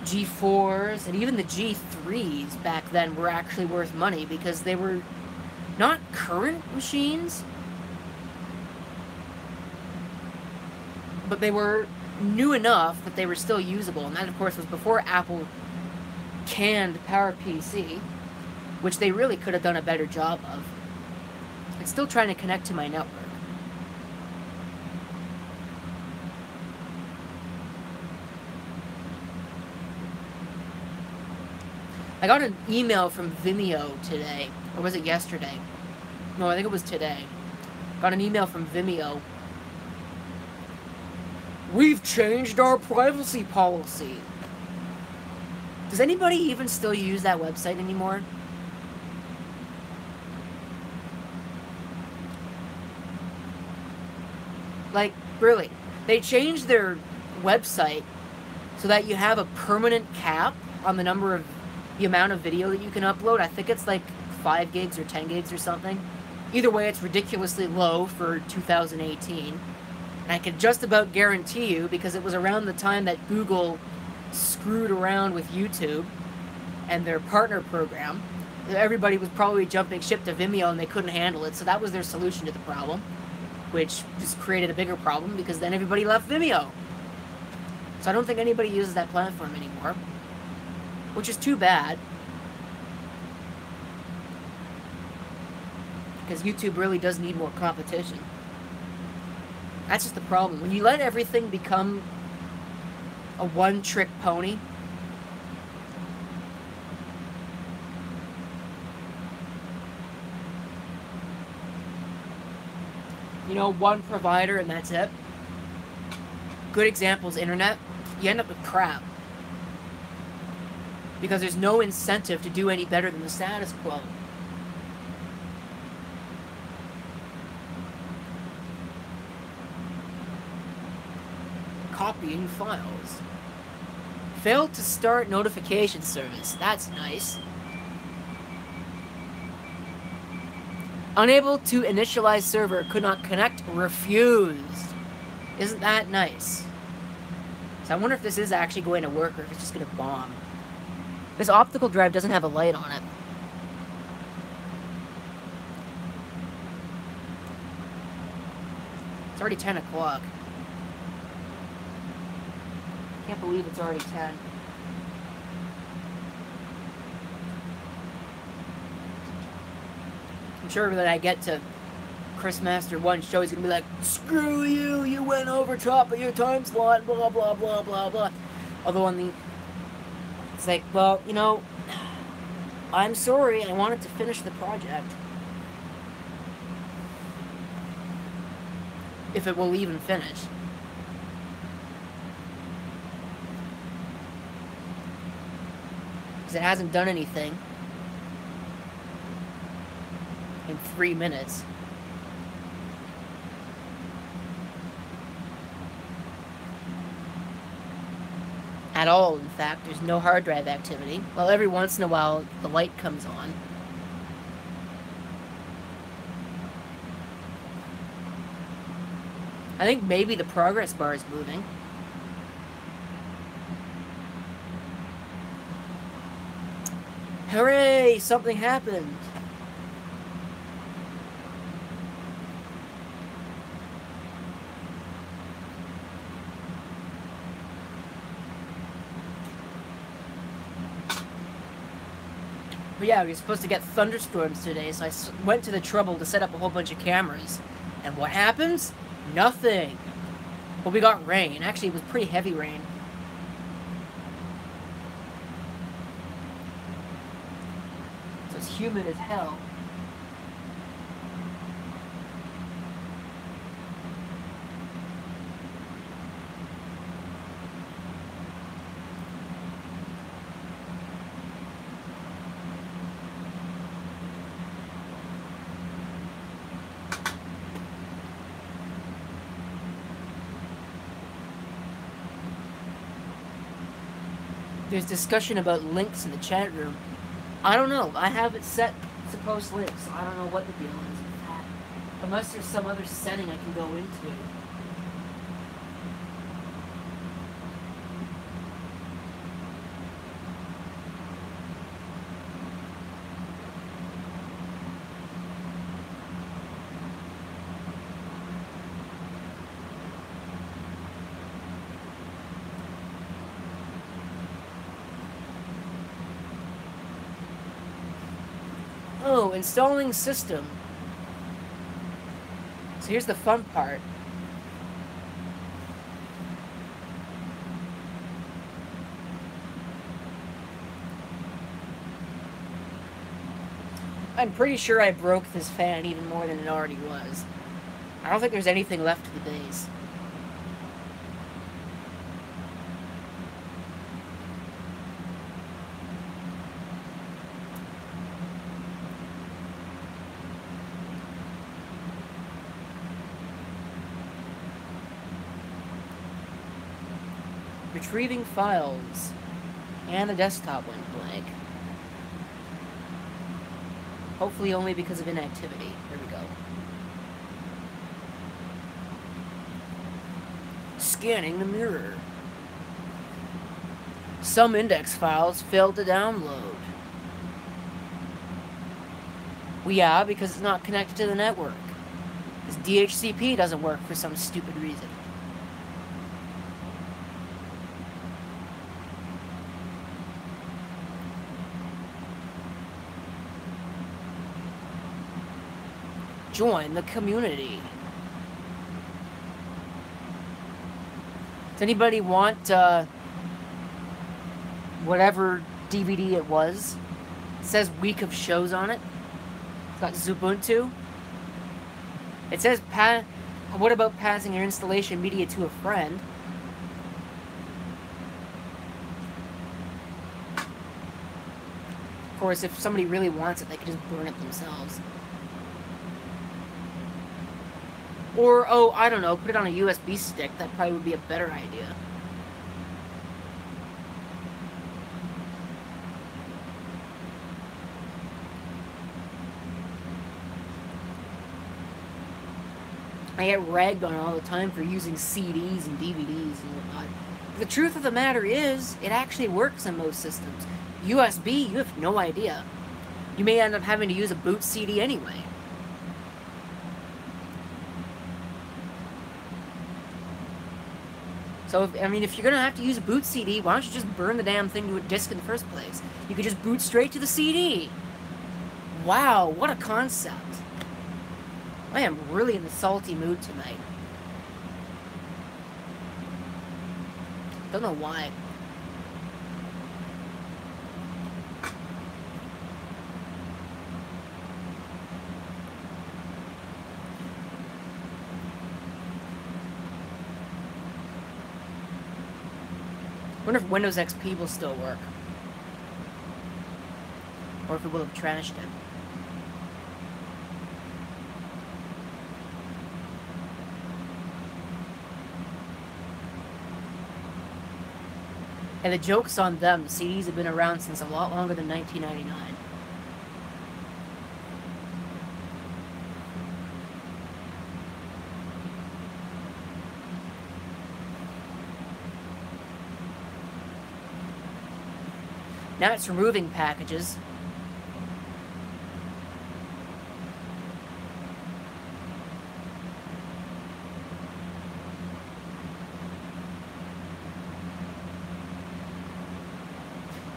G4s and even the G3s back then, were actually worth money because they were not current machines, but they were new enough that they were still usable. And that, of course, was before Apple canned PowerPC, which they really could have done a better job of. It's still trying to connect to my network. I got an email from Vimeo today, or was it yesterday? No, I think it was today. Got an email from Vimeo. We've changed our privacy policy. Does anybody even still use that website anymore? Like, really. They changed their website so that you have a permanent cap on the amount of video that you can upload. I think it's like 5 gigs or 10 gigs or something. Either way, it's ridiculously low for 2018. And I can just about guarantee you, because it was around the time that Google screwed around with YouTube and their partner program, everybody was probably jumping ship to Vimeo and they couldn't handle it, so that was their solution to the problem, which just created a bigger problem because then everybody left Vimeo. So I don't think anybody uses that platform anymore, which is too bad, because YouTube really does need more competition. That's just the problem. When you let everything become a one-trick pony, you know, one provider and that's it. Good example is internet. You end up with crap. Because there's no incentive to do any better than the status quo. Copying files. Failed to start notification service. That's nice. Unable to initialize server. Could not connect. Refused. Isn't that nice? So I wonder if this is actually going to work or if it's just going to bomb. This optical drive doesn't have a light on it. It's already 10 o'clock. Can't believe it's already 10. I'm sure that I get to Chris Master 1 show, he's gonna be like, screw you, you went over top of your time slot, blah, blah, blah, blah, blah. Although on the... It's like, well, you know, I'm sorry, I wanted to finish the project. If it will even finish. Because it hasn't done anything in 3 minutes. At all, in fact. There's no hard drive activity. Well, every once in a while, the light comes on. I think maybe the progress bar is moving. Hooray! Something happened! But yeah, we were supposed to get thunderstorms today, so I went to the trouble to set up a whole bunch of cameras. And what happens? Nothing! Well, we got rain. Actually, it was pretty heavy rain. So it's humid as hell. There's discussion about links in the chat room. I don't know. I have it set to post links, so I don't know what the deal is with that. Unless there's some other setting I can go into. Oh, installing system. So here's the fun part. I'm pretty sure I broke this fan even more than it already was. I don't think there's anything left to the base. Retrieving files. And the desktop went blank. Hopefully only because of inactivity. There we go. Scanning the mirror. Some index files failed to download. Well, yeah, because it's not connected to the network. This DHCP doesn't work for some stupid reason. Join the community. Does anybody want whatever DVD it was? It says week of shows on it. It's got Ubuntu. It says what about passing your installation media to a friend? Of course, if somebody really wants it, they can just burn it themselves. Or, oh, I don't know, put it on a USB stick. That probably would be a better idea. I get ragged on all the time for using CDs and DVDs and whatnot. The truth of the matter is, it actually works on most systems. USB, you have no idea. You may end up having to use a boot CD anyway. So, if you're going to have to use a boot CD, why don't you just burn the damn thing to a disk in the first place? You could just boot straight to the CD. Wow, what a concept. I am really in the salty mood tonight. Don't know why. I wonder if Windows XP will still work. Or if it will have trashed it. And the joke's on them. The CDs have been around since a lot longer than 1999. Now it's removing packages.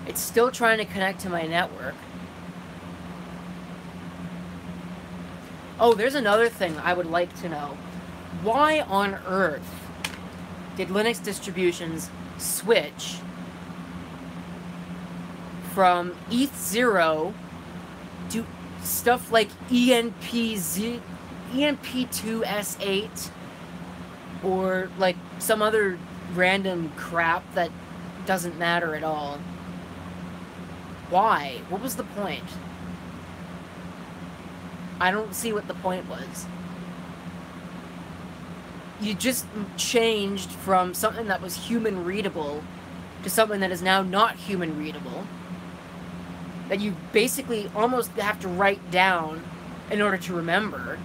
It's still trying to connect to my network. Oh, there's another thing I would like to know. Why on earth did Linux distributions switch from ETH0 to stuff like ENP2S8 or like some other random crap that doesn't matter at all? Why? What was the point? I don't see what the point was. You just changed from something that was human readable to something that is now not human readable, that you basically almost have to write down in order to remember.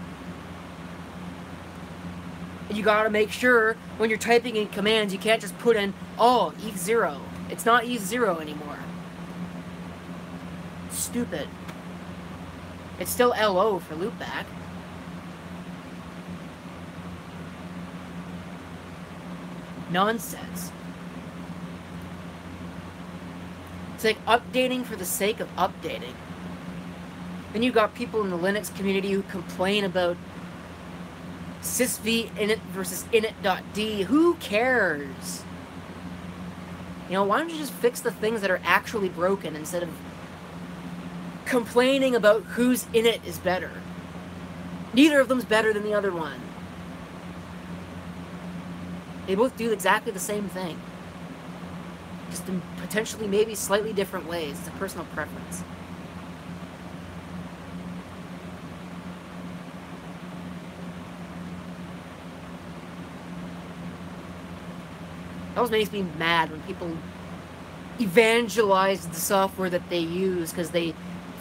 You gotta make sure when you're typing in commands, you can't just put in, oh, ETH0. It's not ETH0 anymore. Stupid. It's still LO for loopback. Nonsense. It's like updating for the sake of updating. Then you got people in the Linux community who complain about sysv init versus init.d. Who cares? You know, why don't you just fix the things that are actually broken instead of complaining about whose init is better? Neither of them's better than the other one. They both do exactly the same thing. Just in potentially maybe slightly different ways. It's a personal preference. It always makes me mad when people evangelize the software that they use because they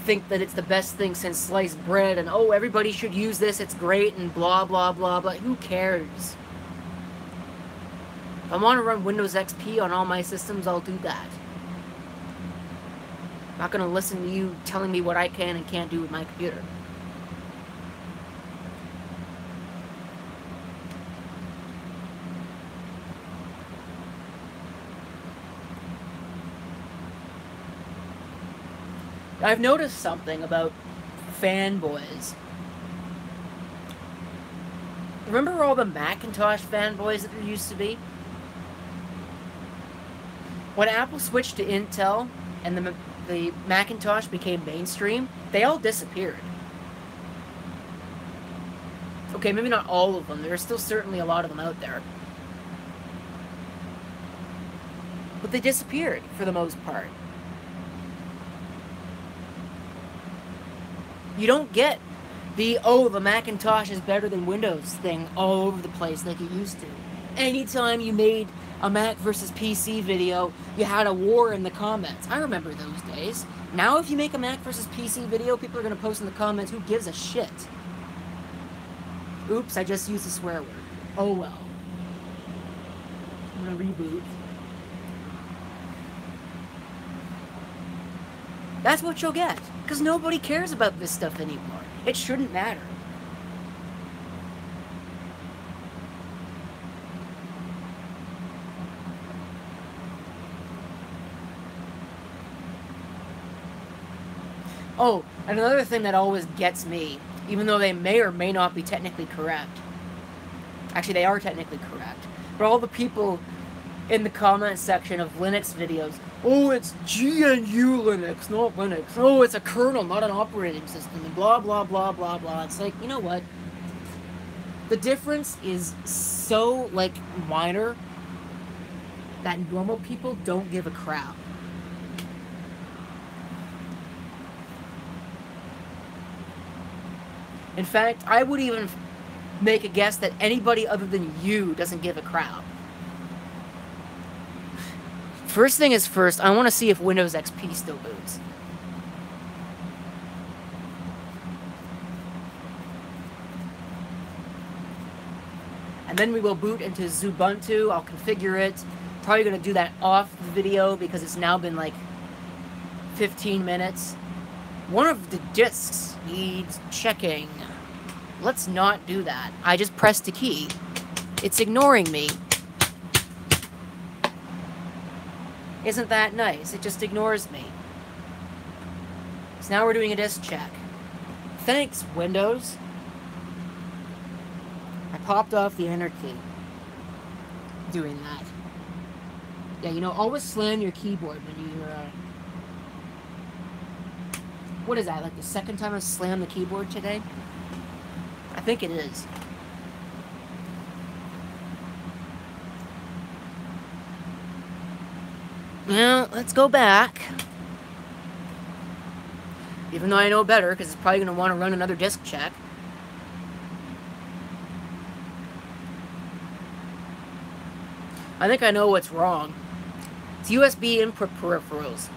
think that it's the best thing since sliced bread and, oh, everybody should use this, it's great, and blah, blah, blah, blah. Who cares? If I want to run Windows XP on all my systems, I'll do that. I'm not going to listen to you telling me what I can and can't do with my computer. I've noticed something about fanboys. Remember all the Macintosh fanboys that there used to be? When Apple switched to Intel and the Macintosh became mainstream, they all disappeared. Okay, maybe not all of them. There are still certainly a lot of them out there. But they disappeared for the most part. You don't get the, oh, the Macintosh is better than Windows thing all over the place like it used to. Anytime you made a Mac versus PC video, you had a war in the comments. I remember those days. Now if you make a Mac versus PC video, people are going to post in the comments, who gives a shit? Oops, I just used a swear word. Oh well. I'm going to reboot. That's what you'll get. Because nobody cares about this stuff anymore. It shouldn't matter. Oh, and another thing that always gets me, even though they may or may not be technically correct. Actually, they are technically correct. But all the people in the comment section of Linux videos, oh, it's GNU Linux, not Linux. Oh, it's a kernel, not an operating system, and blah, blah, blah, blah, blah. It's like, you know what? The difference is so, like, minor that normal people don't give a crap. In fact, I would even make a guess that anybody other than you doesn't give a crap. First thing is first, I want to see if Windows XP still boots. And then we will boot into Ubuntu. I'll configure it. Probably going to do that off the video because it's now been like 15 minutes. One of the disks needs checking. Let's not do that. I just pressed a key. It's ignoring me. Isn't that nice? It just ignores me. So now we're doing a disk check. Thanks, Windows. I popped off the enter key. Doing that. Yeah, you know, always slam your keyboard when you're... What is that, like the second time I slammed the keyboard today? I think it is. Well, let's go back. Even though I know better, because it's probably going to want to run another disk check. I think I know what's wrong. It's USB input peripherals.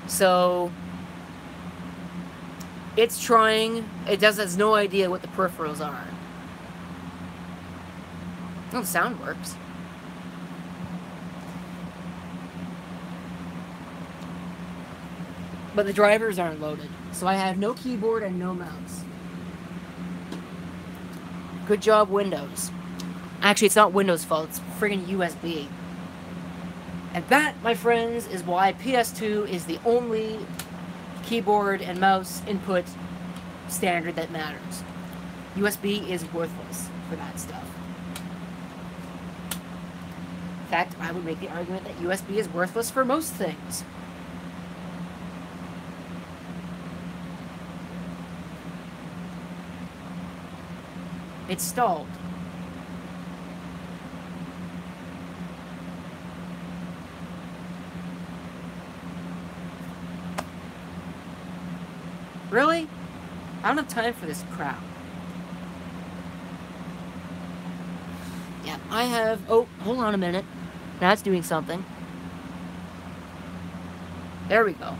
So, it's trying, it has no idea what the peripherals are. Oh, the sound works. But the drivers aren't loaded. So I have no keyboard and no mouse. Good job, Windows. Actually, it's not Windows' fault, it's friggin' USB. And that, my friends, is why PS2 is the only keyboard and mouse input standard that matters. USB is worthless for that stuff. In fact, I would make the argument that USB is worthless for most things. It's stalled. Really? I don't have time for this crap. Yeah, I have... Oh, hold on a minute. That's doing something. There we go.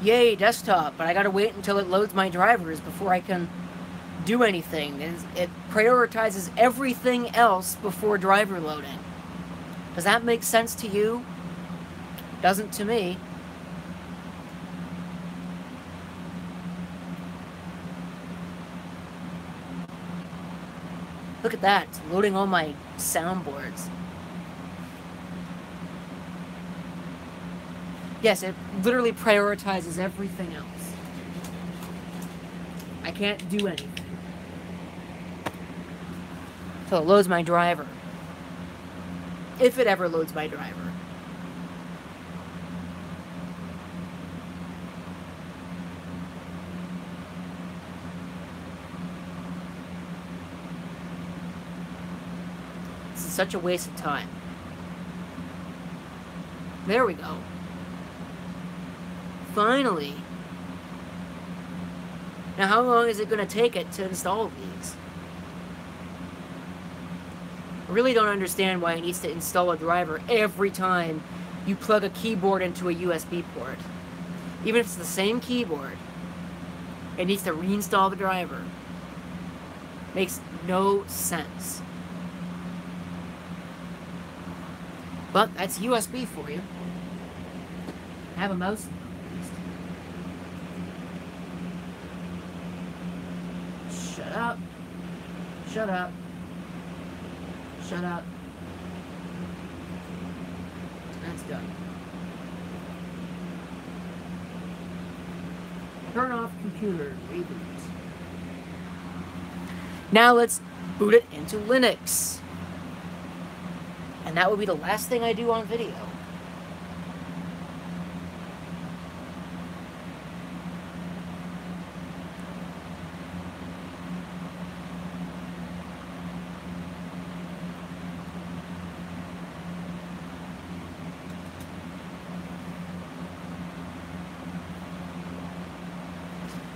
Yay, desktop, but I gotta wait until it loads my drivers before I can do anything. It prioritizes everything else before driver loading. Does that make sense to you? Doesn't to me. Look at that, it's loading all my soundboards. Yes, it literally prioritizes everything else. I can't do anything. So it loads my driver. If it ever loads my driver. This is such a waste of time. There we go. Finally. Now, how long is it going to take it to install these? I really don't understand why it needs to install a driver every time you plug a keyboard into a USB port. Even if it's the same keyboard, it needs to reinstall the driver. Makes no sense. But that's USB for you. Have a mouse. Shut up. Shut up. Shut up. That's done. Turn off computer. Reboot. Now let's boot it into Linux. And that will be the last thing I do on video.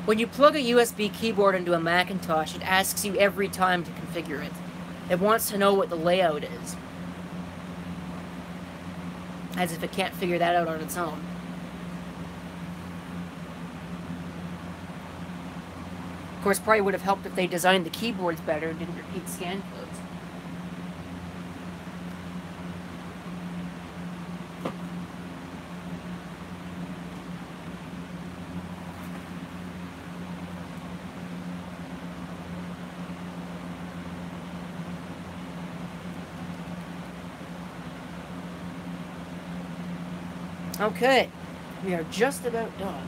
When you plug a USB keyboard into a Macintosh, it asks you every time to configure it. It wants to know what the layout is. As if it can't figure that out on its own. Of course, probably would have helped if they designed the keyboards better and didn't repeat scan codes. Okay, we are just about done.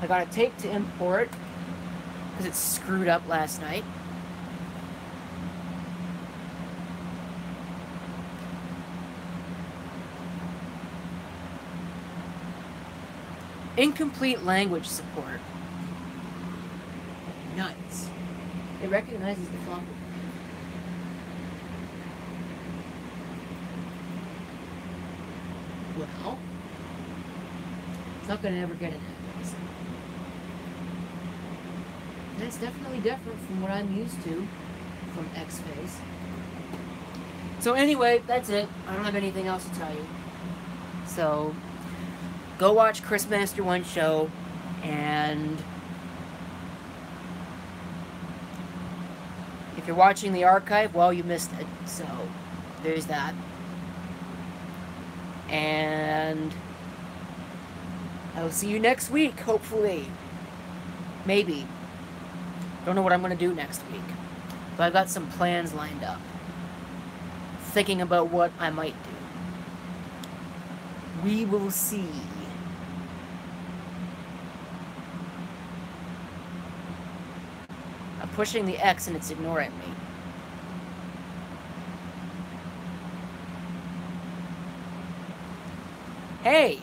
I got a tape to import because it screwed up last night. Incomplete language support. Nuts. It recognizes the font. Well, it's not going to ever get an address. That's definitely different from what I'm used to from X-Face. So anyway, that's it. I don't have anything else to tell you. So, go watch Chris Master One show, and if you're watching the archive, well, you missed it. So, there's that. And I'll see you next week, hopefully. Maybe. Don't know what I'm going to do next week. But I've got some plans lined up. Thinking about what I might do. We will see. I'm pushing the X and it's ignoring me. Hey!